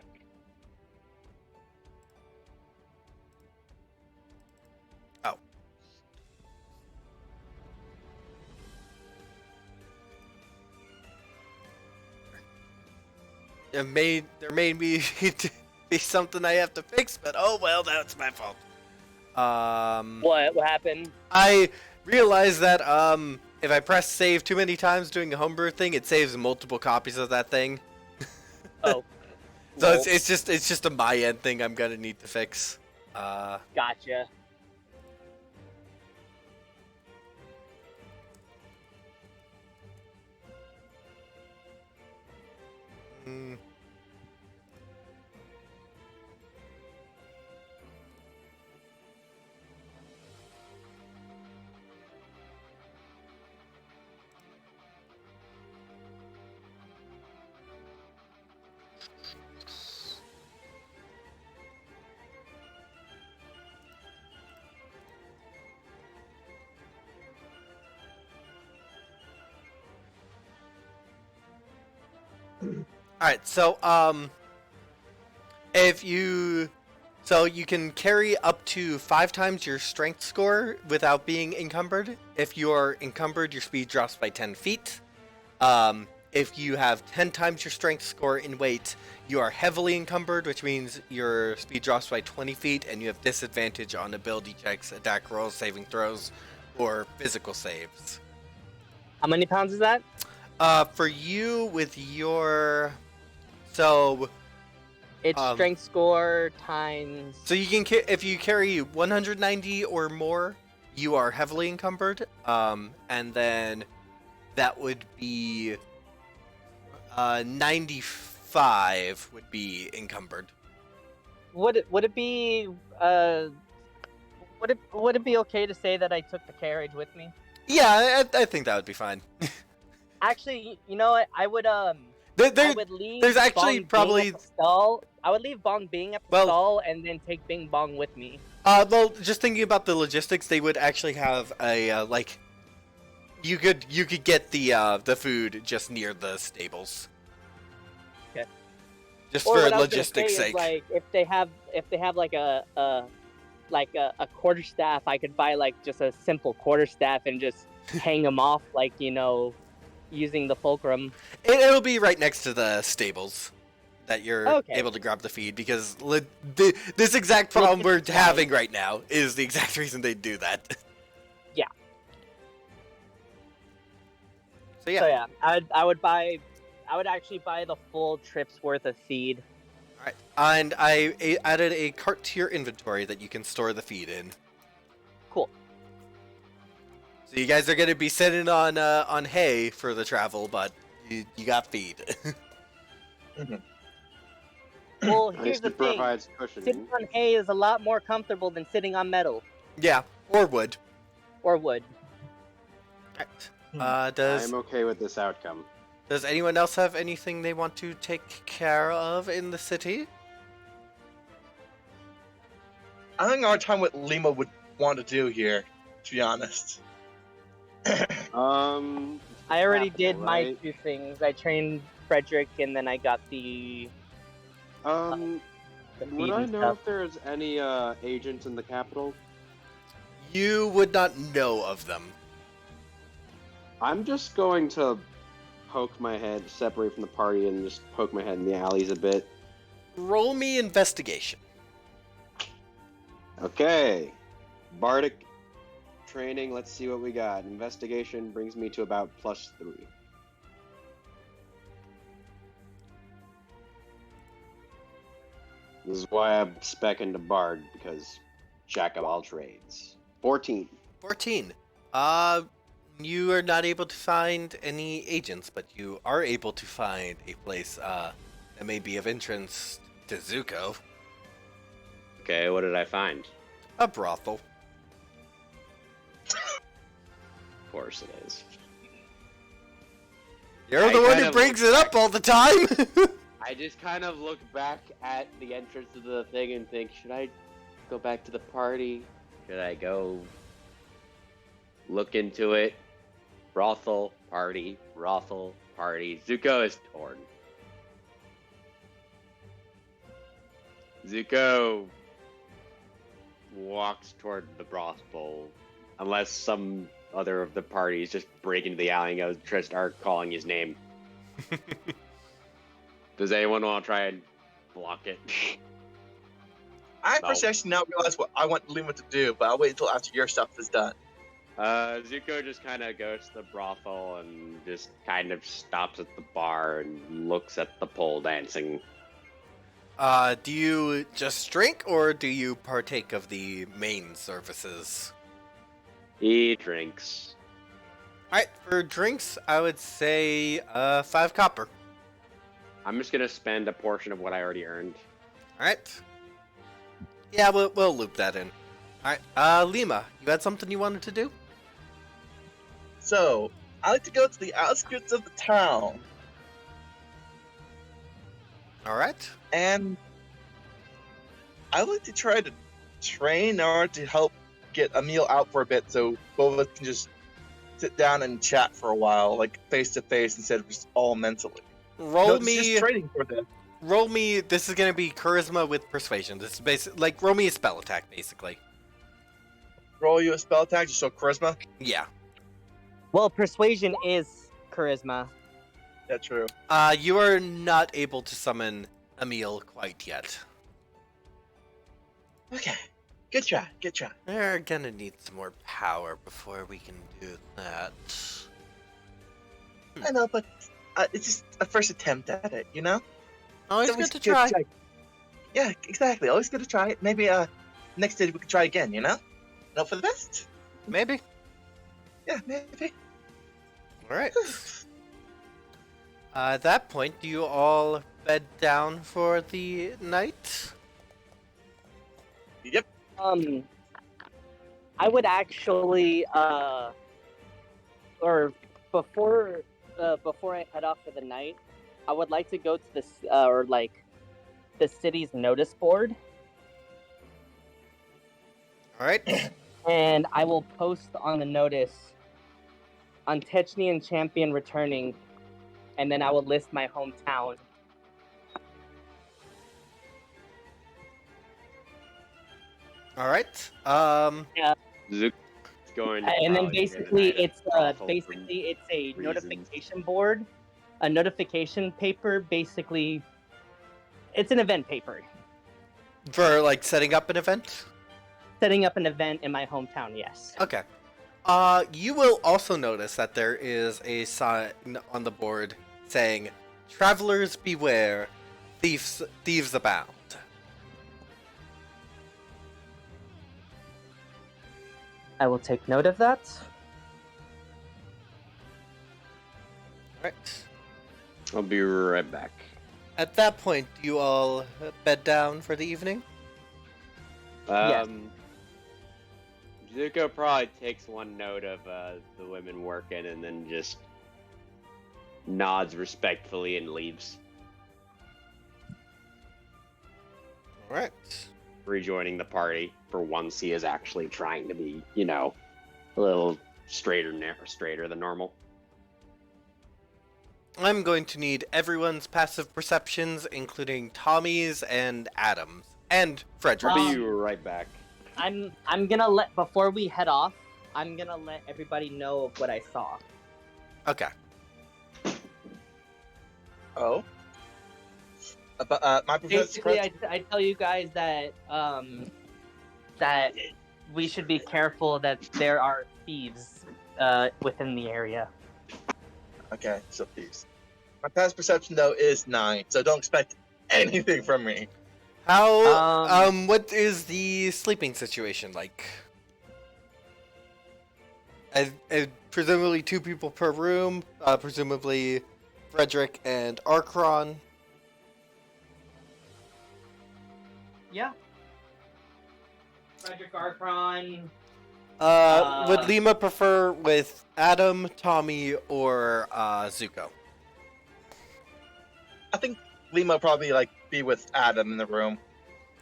Oh. There may be something I have to fix, but oh well, that's my fault. What happened? I realized that if I press save too many times doing a homebrew thing, it saves multiple copies of that thing. Oh. So Well, it's just a my end thing I'm gonna need to fix. Gotcha. mm. Alright, so you can carry up to 5 times your strength score without being encumbered. If you are encumbered, your speed drops by 10 feet. If you have 10 times your strength score in weight, you are heavily encumbered, which means your speed drops by 20 feet, and you have disadvantage on ability checks, attack rolls, saving throws, or physical saves. How many pounds is that? For you with your... So... It's strength score times... So you can if you carry 190 or more, you are heavily encumbered. And then that would be 95 would be encumbered. Would it be would it be okay to say that I took the carriage with me? Yeah, I think that would be fine. Actually, you know what? I would I would leave. There's actually Bong probably being at the stall. I would leave Bong being at the stall and then take Bing Bong with me. Well, just thinking about the logistics, they would actually have a like. You could get the food just near the stables. Okay. Just Or for what I was gonna logistics say is, sake. like if they have like a quarterstaff, I could buy like just a simple quarterstaff and just hang them off, like, you know, using the fulcrum. It'll be right next to the stables that you're able to grab the feed, because this exact problem we're having right now is the exact reason they do that. Yeah. So yeah. So yeah, I would actually buy the full trip's worth of feed. Alright, and I added a cart to your inventory that you can store the feed in. Cool. So you guys are going to be sitting on hay for the travel, but you got feed. Well, here's the thing. Provides cushioning. Sitting on hay is a lot more comfortable than sitting on metal. Yeah, or wood. Or wood. Alright. I'm okay with this outcome. Does anyone else have anything they want to take care of in the city? I think our time what Lima would want to do here, to be honest. I already did my right? 2 things. I trained Frederick, and then I got the Would feed I and know stuff. if there's any agents in the capital? You would not know of them. I'm just going to poke my head, separate from the party, and just poke my head in the alleys a bit. Roll me investigation. Okay. Bardic training, let's see what we got. Investigation brings me to about +3. This is why I'm specking to Bard, because jack of all trades. 14. 14. You are not able to find any agents, but you are able to find a place that may be of interest to Zuko. Okay, what did I find? A brothel. Of course it is. You're the one kind who of brings look it up all the time! I just kind of look back at the entrance of the thing and think, should I go back to the party? Should I go look into it? Brothel, party, brothel, party. Zuko is torn. Zuko walks toward the brothel, unless some other of the parties just break into the alley and go start calling his name. Does anyone want to try and block it? I No. personally actually now realize what I want Luma to do, but I'll wait until after your stuff is done. Zuko just kind of goes to the brothel and just kind of stops at the bar and looks at the pole dancing. Do you just drink, or do you partake of the main services? He drinks. Alright, for drinks, I would say 5 copper. I'm just gonna spend a portion of what I already earned. Alright. Yeah, we'll loop that in. Alright, Lima, you had something you wanted to do? So, I like to go to the outskirts of the town, Alright. and I like to try to train in order to help get a meal out for a bit, so both of us can just sit down and chat for a while, like face to face instead of just all mentally. Roll No, it's me. just training for this. Roll me. This is gonna be charisma with persuasion. This is basically like roll me a spell attack, basically. Roll you a spell attack, just show charisma. Yeah. Well, persuasion is charisma. Yeah, true. You are not able to summon Emil quite yet. Okay, good try, good try. We're gonna need some more power before we can do that. I know, but it's just a first attempt at it, you know? Always It's good to try. Yeah, exactly. Always good to try it. Maybe next day we could try again, you know? Hope for the best. Maybe. Yeah, maybe. Alright. At that point, do you all bed down for the night? Yep. I would actually, or before I head off for the night, I would like to go to the city's notice board, Alright. and I will post on the notice, Untechnian champion returning, and then I will list my hometown. Alright. Zuko's going to And then probably basically get a it's brothel it's a reasons. notification board, a notification paper. Basically, it's an event paper. For like setting up an event? Setting up an event in my hometown. Yes. Okay. You will also notice that there is a sign on the board saying, "Travelers beware, thieves abound." I will take note of that. Alright. I'll be right back. At that point, do you all bed down for the evening? Yes. Zuko probably takes one note of the women working and then just nods respectfully and leaves, Alright. rejoining the party. For once, he is actually trying to be, a little straighter than normal. I'm going to need everyone's passive perceptions, including Tommy's and Adam's. And Frederick. I'll be right back. I'm gonna before we head off, I'm gonna let everybody know of what I saw. Okay. Oh. My Basically, I tell you guys that that we should be careful that there are thieves within the area. Okay, so thieves. My past perception though is 9, so don't expect anything from me. How what is the sleeping situation like? Presumably 2 people per room, presumably Frederick and Archron. Yeah. Frederick Archron. Would Lima prefer with Adam, Tommy, or Zuko? I think Lima will probably like be with Adam in the room.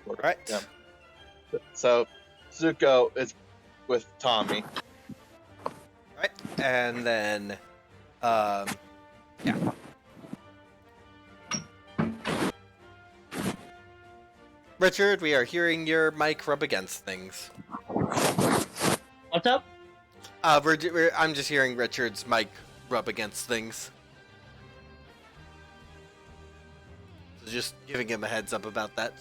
Right. Yeah. So Zuko is with Tommy. Right. And then, yeah. Richard, we are hearing your mic rub against things. What's up? I'm just hearing Richard's mic rub against things. So just giving him a heads up about that.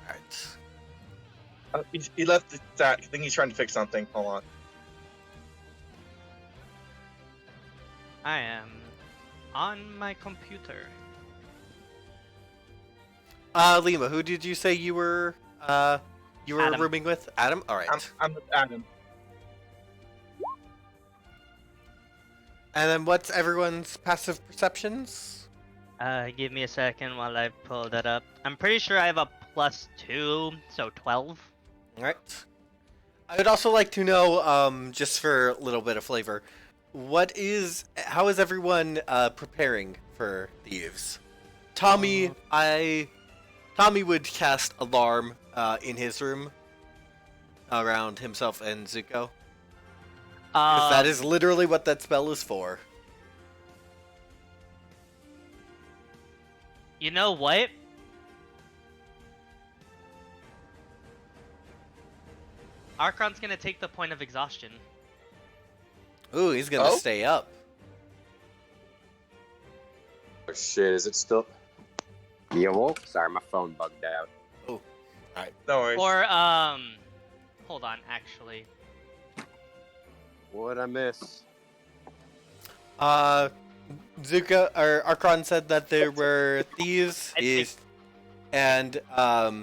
Alright. He left the chat. I think he's trying to fix something. Hold on. I am on my computer. Lima, who did you say you were Adam. rooming with? Adam? Alright. I'm with Adam. And then what's everyone's passive perceptions? Give me a second while I pull that up. I'm pretty sure I have a +2, so 12. Alright. I would also like to know, just for a little bit of flavor, how is everyone preparing for thieves? Tommy would cast alarm in his room around himself and Zuko. 'Cause that is literally what that spell is for. You know what? Archon's gonna take the point of exhaustion. Ooh, he's gonna Oh? stay up. Oh shit, is it still? Yeah, well, sorry, my phone bugged out. No worries. Or, hold on, actually. What'd I miss? Zuko or Archon said that there were thieves, I think- and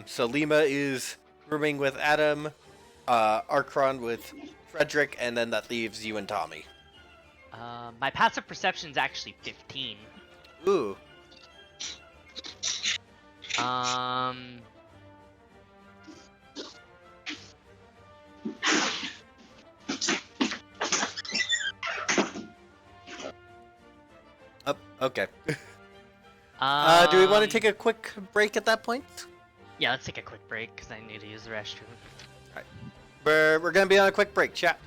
so Lima is rooming with Adam, Archon with Frederick, and then that leaves you and Tommy. My passive perception's actually 15. Ooh. Oh, okay. Do we want to take a quick break at that point? Yeah, let's take a quick break because I need to use the restroom. We're gonna be on a quick break, chat.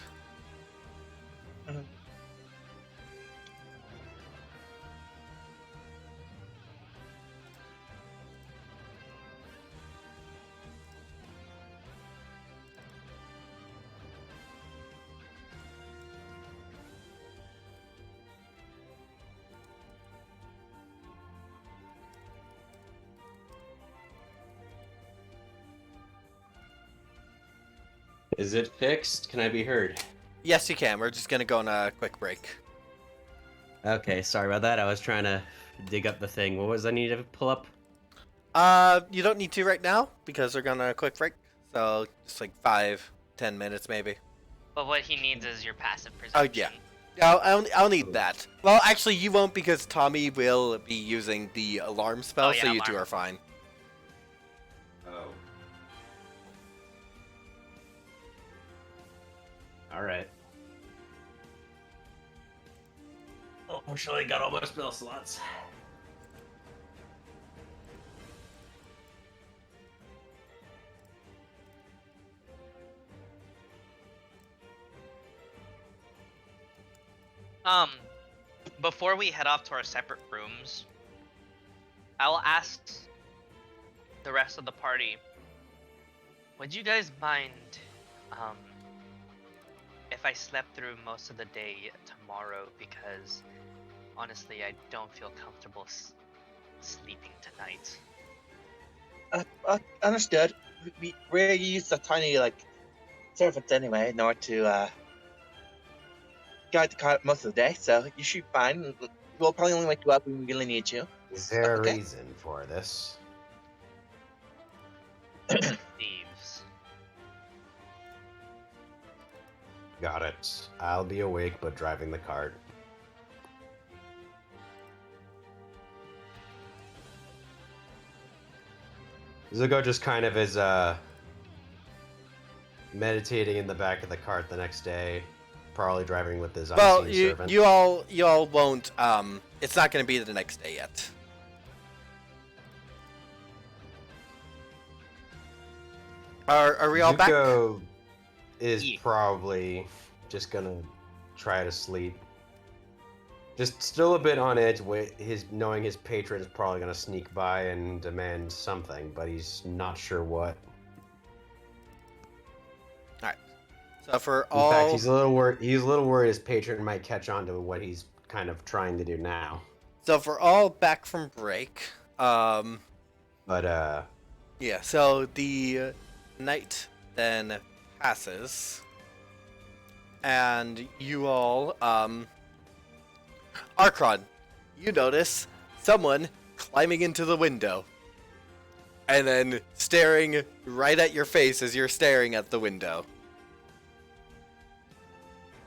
Is it fixed? Can I be heard? Yes, you can. We're just gonna go on a quick break. Okay, sorry about that. I was trying to dig up the thing. What was I need to pull up? You don't need to right now because we're gonna quick break. So just like 5-10 minutes maybe. But what he needs is your passive Oh perception. yeah. I'll need that. Well, actually, you won't because Tommy will be using the alarm spell, Oh, yeah, so you two alarm. are fine. Oh. Alright. Unfortunately, got all my spell slots. Before we head off to our separate rooms, I will ask the rest of the party, would you guys mind, if I slept through most of the day tomorrow, because honestly, I don't feel comfortable sleeping tonight. Understood. We use a tiny servants anyway in order to guide the car most of the day, so you should be fine. We'll probably only wake you up when we really need you. Is there a Okay. reason for this? Thieves. Got it. I'll be awake, but driving the cart. Zuko just kind of is meditating in the back of the cart the next day, probably driving with his Well, unseen servant. you all won't. It's not going to be the next day yet. Are we all back? Zuko is Yeah. probably just gonna try to sleep. Just still a bit on edge with knowing his patron is probably gonna sneak by and demand something, but he's not sure what. So for In all, fact, he's a little worried. He's a little worried his patron might catch on to what he's kind of trying to do now. so for all back from break, But yeah. So the night then passes, and you all, Archon, you notice someone climbing into the window, and then staring right at your face as you're staring at the window.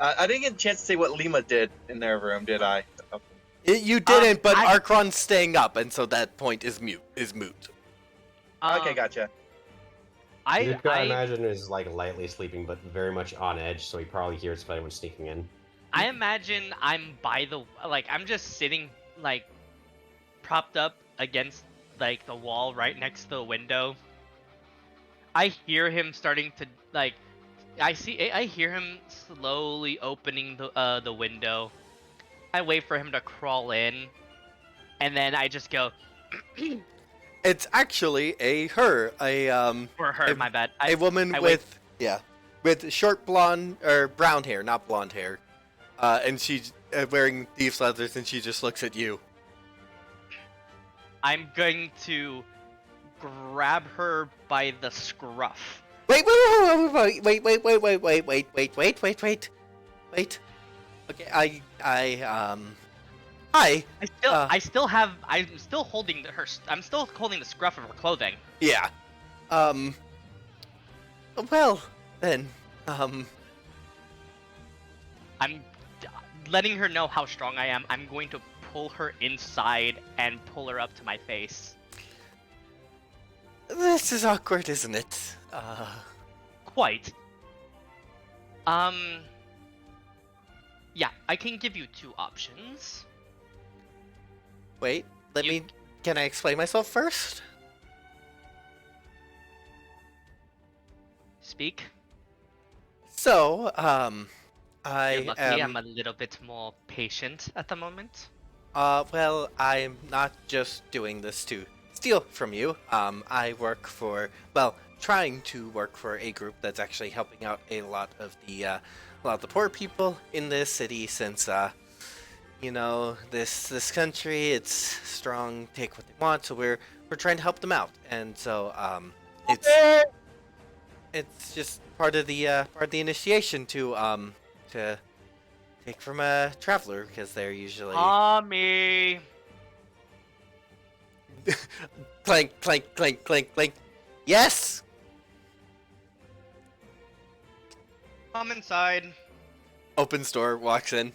I didn't get a chance to see what Lima did in their room, did I? You didn't, but I- Archon's staying up, and so that point is moot. Okay, gotcha. Zuko, I imagine, is like lightly sleeping, but very much on edge, so he probably hears if anyone's sneaking in. I imagine I'm by the I'm just sitting propped up against the wall right next to the window. I hear him starting to I hear him slowly opening the window. I wait for him to crawl in, and then I just go It's actually for her. A- My bad. a woman I wait- with short blonde or brown hair, not blonde hair, and she's wearing thieves' leathers, and she just looks at you. I'm going to grab her by the scruff. Wait. Okay, hi. I'm still holding the scruff of her clothing. Yeah. Well, then, I'm letting her know how strong I am. I'm going to pull her inside and pull her up to my face. this is awkward, isn't it? Quite. Yeah, I can give you two options. Wait, You- can I explain myself first? Speak. So, You're lucky I'm a little bit more patient at the moment. well, I'm not just doing this to steal from you. I work for, trying to work for a group that's actually helping out a lot of the poor people in this city, since, this country, it's strong, take what they want, so we're trying to help them out, and so, it's just part of the initiation to take from a traveler, because they're usually Mommy! clank, clank, clank, clank, clank. Yes. Come inside. Opens door, walks in.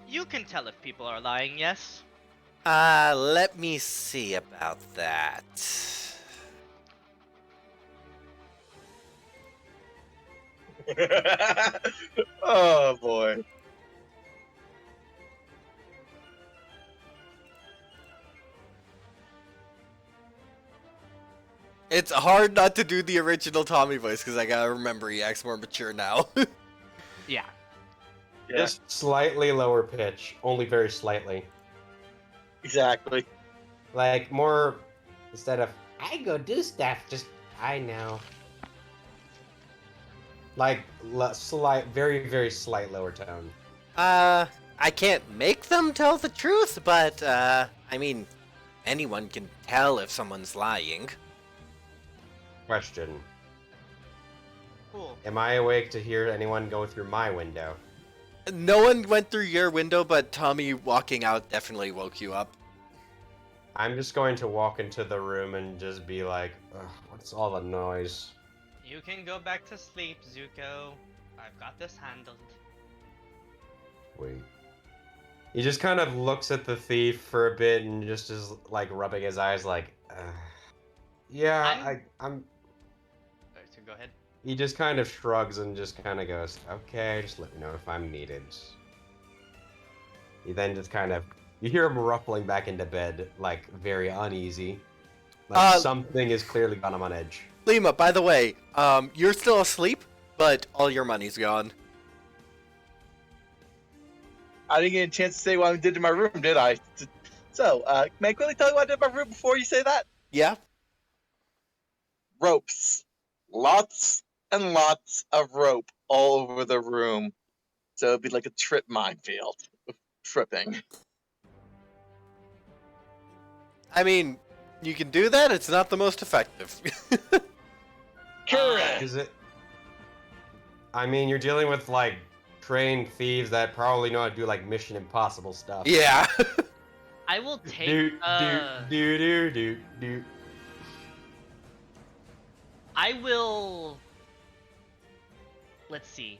You can tell if people are lying, yes? Let me see about that. Oh boy. It's hard not to do the original Tommy voice because I gotta remember he acts more mature now. Yeah. Yeah, Just slightly lower pitch, only very slightly. exactly. Like more, instead of I go do stuff, just I know. Like slight, very very slight lower tone. I can't make them tell the truth, but, I mean, anyone can tell if someone's lying. Question. Cool. Am I awake to hear anyone go through my window? No one went through your window, but Tommy walking out definitely woke you up. I'm just going to walk into the room and just be like, ugh, what's all the noise? You can go back to sleep, Zuko. I've got this handled. Wait. He just kind of looks at the thief for a bit and just is like rubbing his eyes like, yeah, I'm... Alright, so go ahead. He just kind of shrugs and just kind of goes, okay, just let me know if I'm needed. He then just kind of, you hear him ruffling back into bed, like very uneasy. Like something is clearly got him on edge. Lima, by the way, you're still asleep, but all your money's gone. I didn't get a chance to say what I did in my room, did I? So, may I quickly tell you what I did in my room before you say that? Yeah? Ropes. Lots and lots of rope all over the room. So it'd be like a trip minefield. Tripping. I mean, you can do that, it's not the most effective. Correct. Is it? I mean, you're dealing with like trained thieves that probably know how to do like Mission Impossible stuff. Yeah. I will take do. I will. Let's see.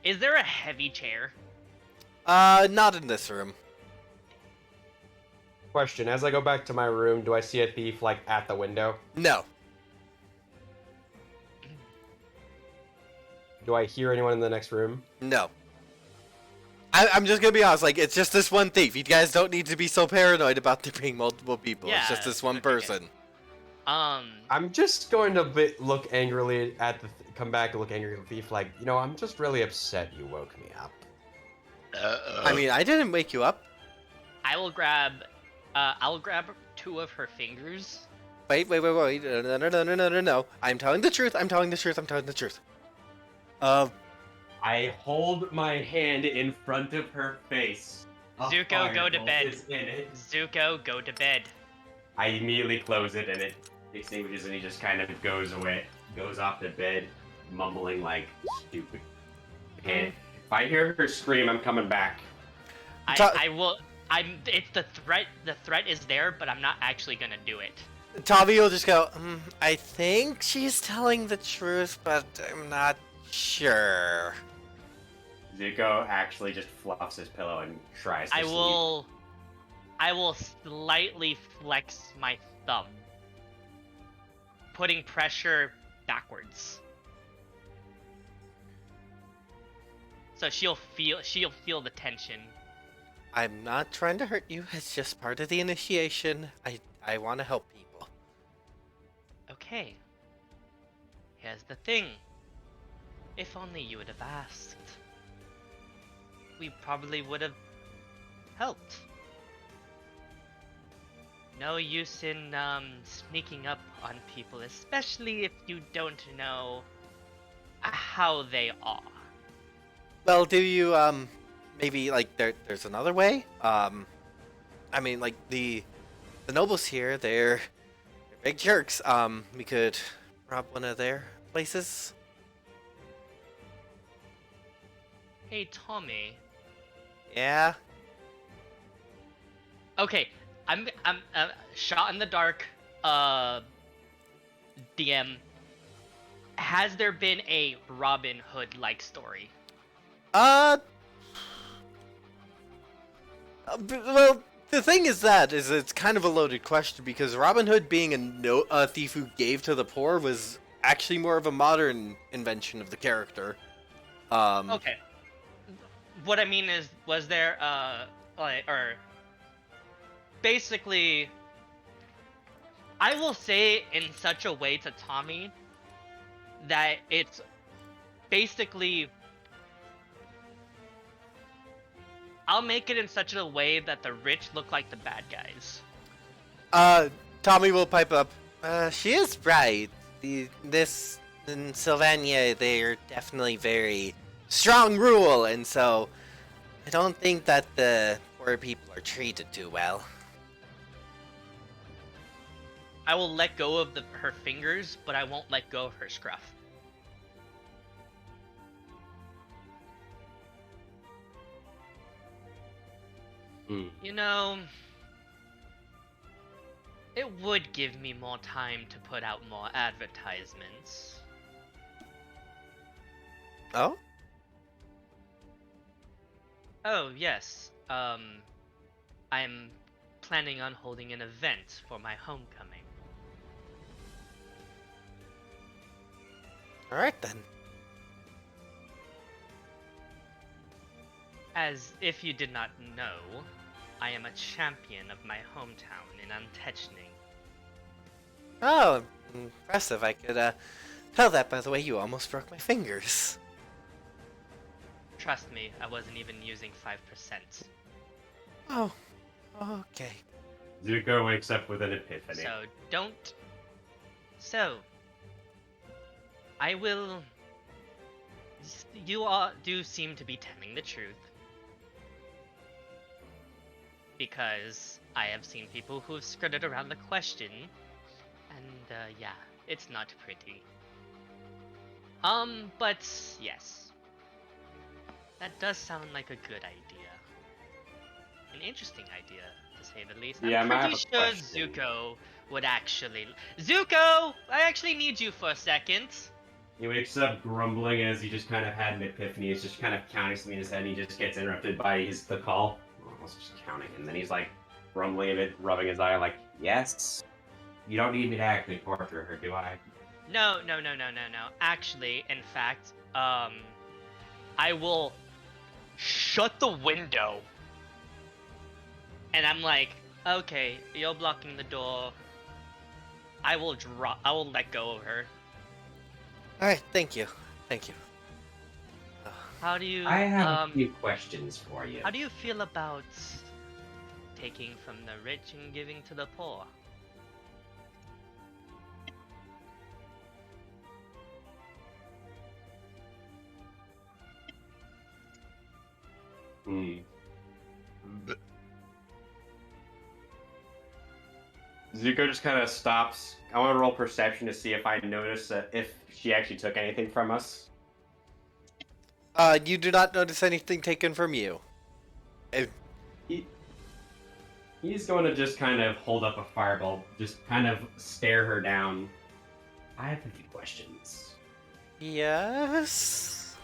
Is there a heavy chair? Not in this room. Question: as I go back to my room, do I see a thief like at the window? No. Do I hear anyone in the next room? No. I'm just gonna be honest, like, it's just this one thief. You guys don't need to be so paranoid about there being multiple people. Yeah, it's just this one okay. person. I'm just going to look angrily at the come back and look angrily at the thief, like, you know, I'm just really upset you woke me up. I mean, I didn't wake you up. I'll grab 2 of her fingers. Wait. No. I'm telling the truth. I'm telling the truth. I hold my hand in front of her face. Zuko, go to bed. Zuko, go to bed. I immediately close it and it extinguishes and he just kind of goes off to bed, mumbling like stupid. And if I hear her scream, I'm coming back. I will. It's the threat. The threat is there, but I'm not actually gonna do it. Tommy will just go, I think she's telling the truth, but I'm not sure. Zuko actually just fluffs his pillow and tries to sleep. I will slightly flex my thumb, putting pressure backwards. So she'll feel the tension. I'm not trying to hurt you. It's just part of the initiation. I want to help people. Okay. Here's the thing. If only you would have asked, we probably would have helped. No use in sneaking up on people, especially if you don't know how they are. Well, do you, maybe, like, there's another way? I mean, like, the nobles here, they're big jerks. We could rob one of their places. Hey, Tommy. Yeah? Okay, I'm shot in the dark. DM. Has there been a Robin Hood like story? Well, the thing is it's kind of a loaded question because Robin Hood being a thief who gave to the poor was actually more of a modern invention of the character. Okay. What I mean is, was there basically, I will say in such a way to Tommy that it's basically, I'll make it in such a way that the rich look like the bad guys. Tommy will pipe up. She is right. This in Sylvania, they're definitely very strong rule, and so I don't think that the poor people are treated too well. I will let go of her fingers, but I won't let go of her scruff. You know, it would give me more time to put out more advertisements. Oh? Oh, yes. I'm planning on holding an event for my homecoming. Alright then. As if you did not know, I am a champion of my hometown in Untechning. Oh, impressive. I could tell that by the way you almost broke my fingers. Trust me, I wasn't even using 5%. Oh, okay. Zuko wakes up with an epiphany. So, I will... You all do seem to be telling the truth. Because I have seen people who have skirted around the question. And, yeah, it's not pretty. But, yes. That does sound like a good idea. An interesting idea, to say the least. Yeah, I'm I have pretty a sure question. Zuko would actually... Zuko! I actually need you for a second. He wakes up grumbling as he just kind of had an epiphany. He's just kind of counting something in his head and he just gets interrupted by the call. I was just counting. And then he's like grumbling a bit, rubbing his eye like, yes? You don't need me to actually torture her, do I? No. Actually, in fact, I will shut the window. And I'm like, okay, you're blocking the door. I will let go of her. Alright, thank you. Thank you. How do you, I have a few questions for you. how do you feel about taking from the rich and giving to the poor? Zuko just kind of stops. I want to roll perception to see if I notice if she actually took anything from us. You do not notice anything taken from you. He's going to just kind of hold up a fireball, just kind of stare her down. I have a few questions. Yes?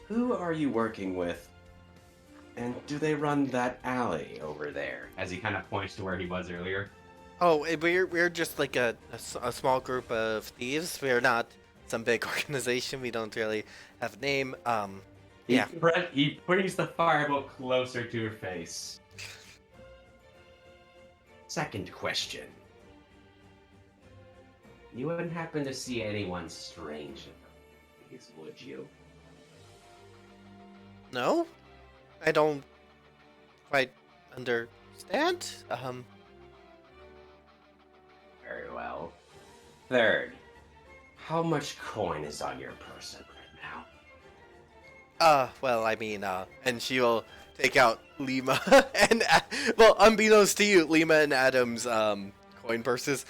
Who are you working with? And do they run that alley over there? As he kind of points to where he was earlier. Oh, we're just like a small group of thieves. We're not some big organization. We don't really have a name. Yeah. He brings the fireball closer to her face. Second question. You wouldn't happen to see anyone strange in these, would you? No? I don't quite understand. Very well. Third, how much coin is on your person right now? Well, I mean, and she'll take out Lima and, well, unbeknownst to you, Lima and Adam's, coin purses.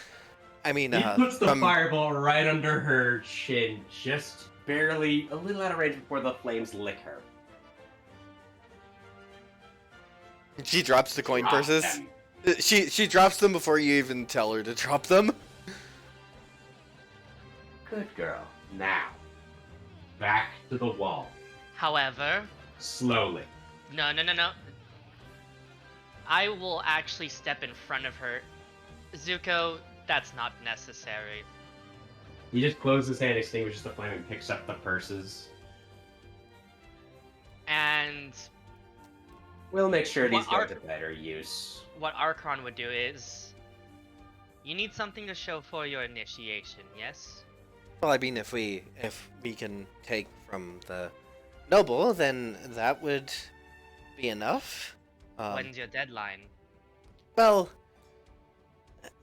I mean, He puts the from... fireball right under her chin, just barely a little out of range before the flames lick her. She drops the coin Drop purses. them. She drops them before you even tell her to drop them. Good girl. Now, back to the wall. However, Slowly. no. I will actually step in front of her. Zuko, that's not necessary. He just closes his hand, extinguishes the flame, and picks up the purses. And We'll make sure these What go to better use. what Archon would do is, you need something to show for your initiation, yes? Well, I mean, if we can take from the noble, then that would be enough. When's your deadline? Well,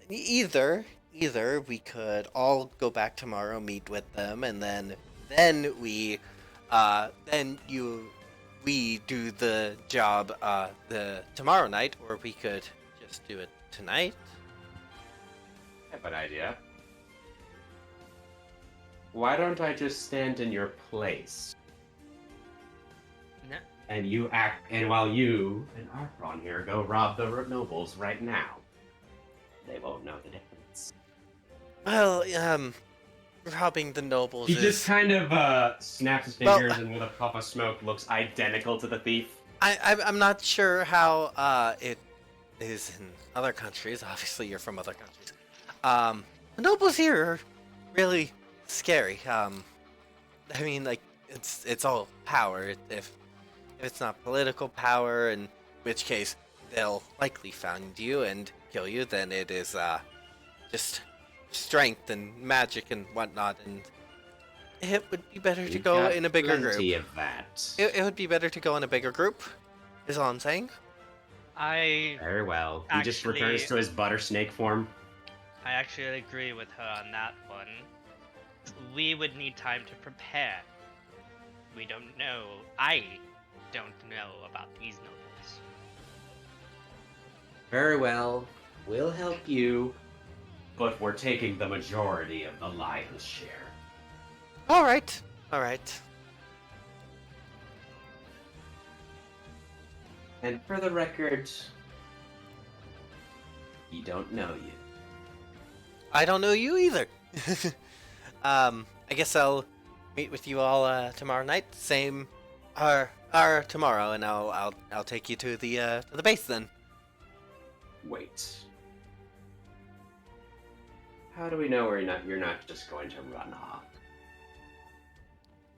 either we could all go back tomorrow, meet with them, and then we then you we do the job the tomorrow night, or we could just do it tonight. I have an idea. Why don't I just stand in your place? No. And you act, and while you and Archon here go rob the nobles right now, they won't know the difference. Well, robbing the nobles He is... just kind of snaps his Well, fingers and with a puff of smoke looks identical to the thief. I'm not sure how it is in other countries. Obviously, you're from other countries. The nobles here are really scary. I mean, like, it's all power. If it's not political power, in which case they'll likely find you and kill you, then it is just strength and magic and whatnot, and it would be better to We've go got in a bigger plenty group. of that. It would be better to go in a bigger group, is all I'm saying. Very well. He just Actually- returns to his butter snake form. I actually agree with her on that one. We would need time to prepare. We don't know. I don't know about these nobles. Very well. We'll help you, but we're taking the majority of the lion's share. All right. And for the record, we don't know you. I don't know you either. I guess I'll meet with you all tomorrow night. Same, or tomorrow, and I'll take you to the base then. Wait. How do we know you're not just going to run off?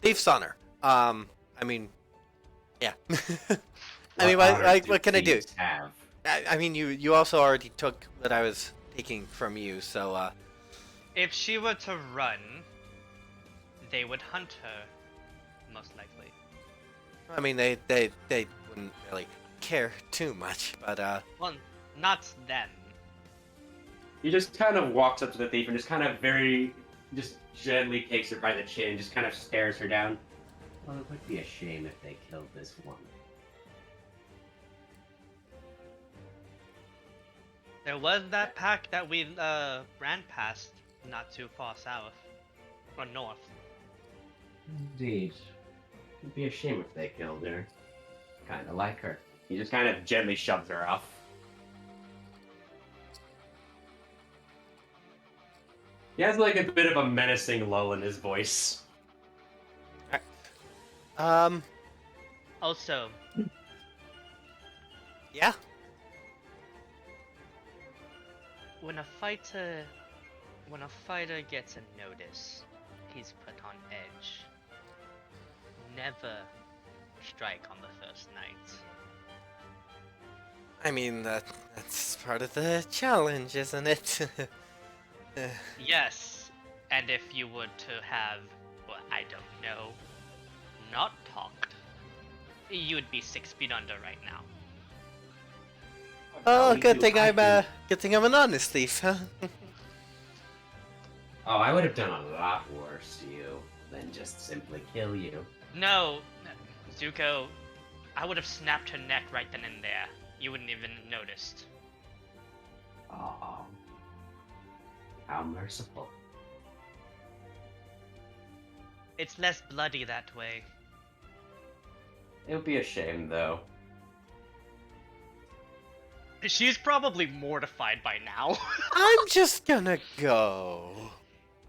Thief's honor. I mean, yeah. I mean, honors do what can I do? thieves have? I mean, you also already took what I was taking from you, so If she were to run, they would hunt her, most likely. I mean, they wouldn't really care too much, but Well, not then. He just kind of walks up to the thief and just kind of just gently takes her by the chin and just kind of stares her down. Well, it would be a shame if they killed this woman. There was that pack that we ran past not too far south. Or north. Indeed. It'd be a shame if they killed her. Kind of like her. He just kind of gently shoves her off. He has like a bit of a menacing lull in his voice. Also, yeah. when a fighter gets a notice, he's put on edge. Never strike on the first night. I mean, that's part of the challenge, isn't it? Yes, and if you were to have, well, I don't know, not talked, you would be 6 feet under right now. Oh, good thing I'm an honest thief, huh? Oh, I would have done a lot worse to you than just simply kill you. No, Zuko, I would have snapped her neck right then and there. You wouldn't even have noticed. Oh, how merciful. It's less bloody that way. It would be a shame, though. She's probably mortified by now. I'm just gonna go.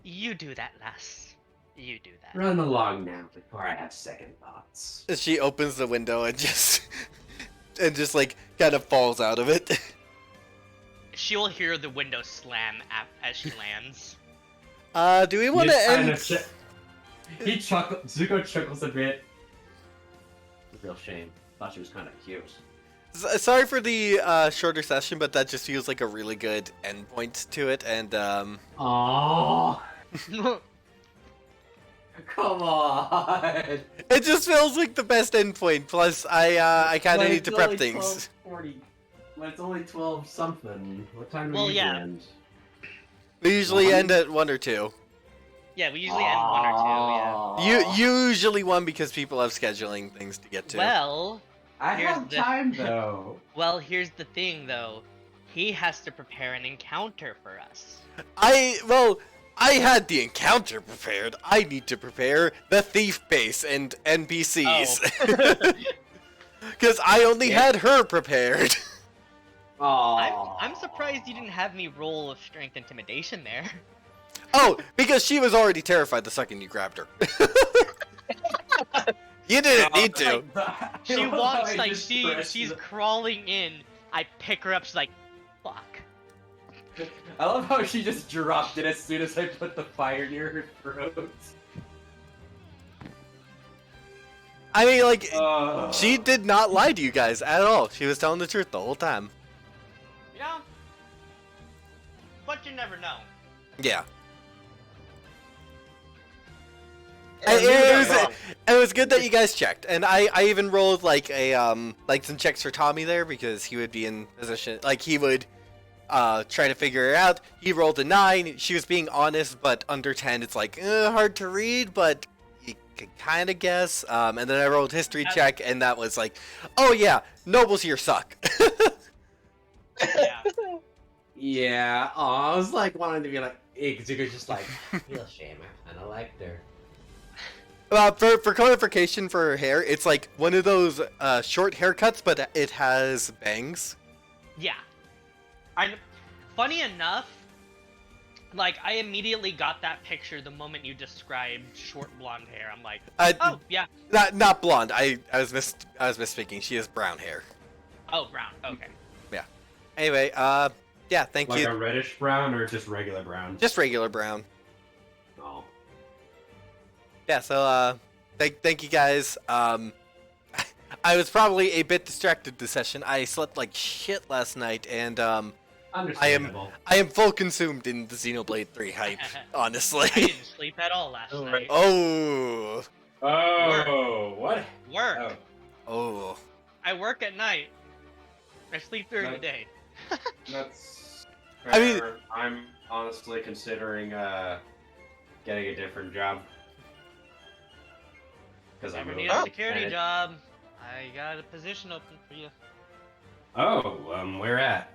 You do that, lass. You do that. Run along now before I have second thoughts. She opens the window and just like kind of falls out of it. She will hear the window slam as she lands. Do we want to end? Zuko chuckles a bit. It's a real shame. Thought she was kind of cute. Sorry for the shorter session, but that just feels like a really good endpoint to it, and Aww. Come on. it just feels like the best endpoint. Plus, I kind of need to prep things. 12:40. Well, it's only 12 something. What time do Well, we yeah. end? We usually One? end at 1 or 2. Yeah, we usually end 1 or 2. Yeah. Usually one because people have scheduling things to get to. Well, I here's have the- time though. well, here's the thing though. He has to prepare an encounter for us. I had the encounter prepared. I need to prepare the thief base and NPCs. Because I only had her prepared. I'm surprised you didn't have me roll a strength intimidation there. Oh, because she was already terrified the second you grabbed her. You didn't need to. She walks like she's crawling in. I pick her up. She's like, "Fuck." I love how she just dropped it as soon as I put the fire near her throat. I mean, like, she did not lie to you guys at all. She was telling the truth the whole time. You know? But you never know. Yeah. It was good that you guys checked, and I even rolled like some checks for Tommy there because he would be in position, like he would try to figure it out. He rolled a 9. She was being honest, but under 10, it's like hard to read, but you can kind of guess. And then I rolled history check, and that was like, oh yeah, nobles here suck. Yeah. Yeah. Oh, I was like wanting to be like, because you could just like, feel shame. I kind of liked her. For codification for her hair, it's like one of those short haircuts, but it has bangs. Yeah. Funny enough, like I immediately got that picture the moment you described short blonde hair. I'm like, oh yeah. Not blonde. I was misspeaking. She has brown hair. Oh, brown. Okay. Yeah. Anyway, yeah. Thank Like you. a reddish brown or just regular brown? Just regular brown. Oh. Yeah. So thank you guys. I was probably a bit distracted this session. I slept like shit last night, and Understandable. I am full consumed in the Xenoblade 3 hype, honestly. I didn't sleep at all last night. Oh. Oh, what? Work. Oh. Oh. I work at night. I sleep during the day. That's. I mean- fair. I'm honestly considering getting a different job. Because I'm Ever need a security job? I got a position open for you. Oh, where at?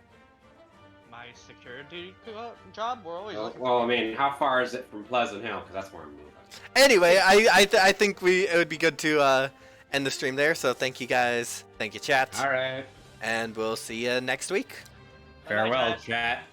My security job? We're always looking. Well, I mean, how far is it from Pleasant Hill? Because that's where I'm moving. Anyway, I think it would be good to end the stream there. So thank you guys. Thank you, chat. All right. And we'll see you next week. Farewell, chat.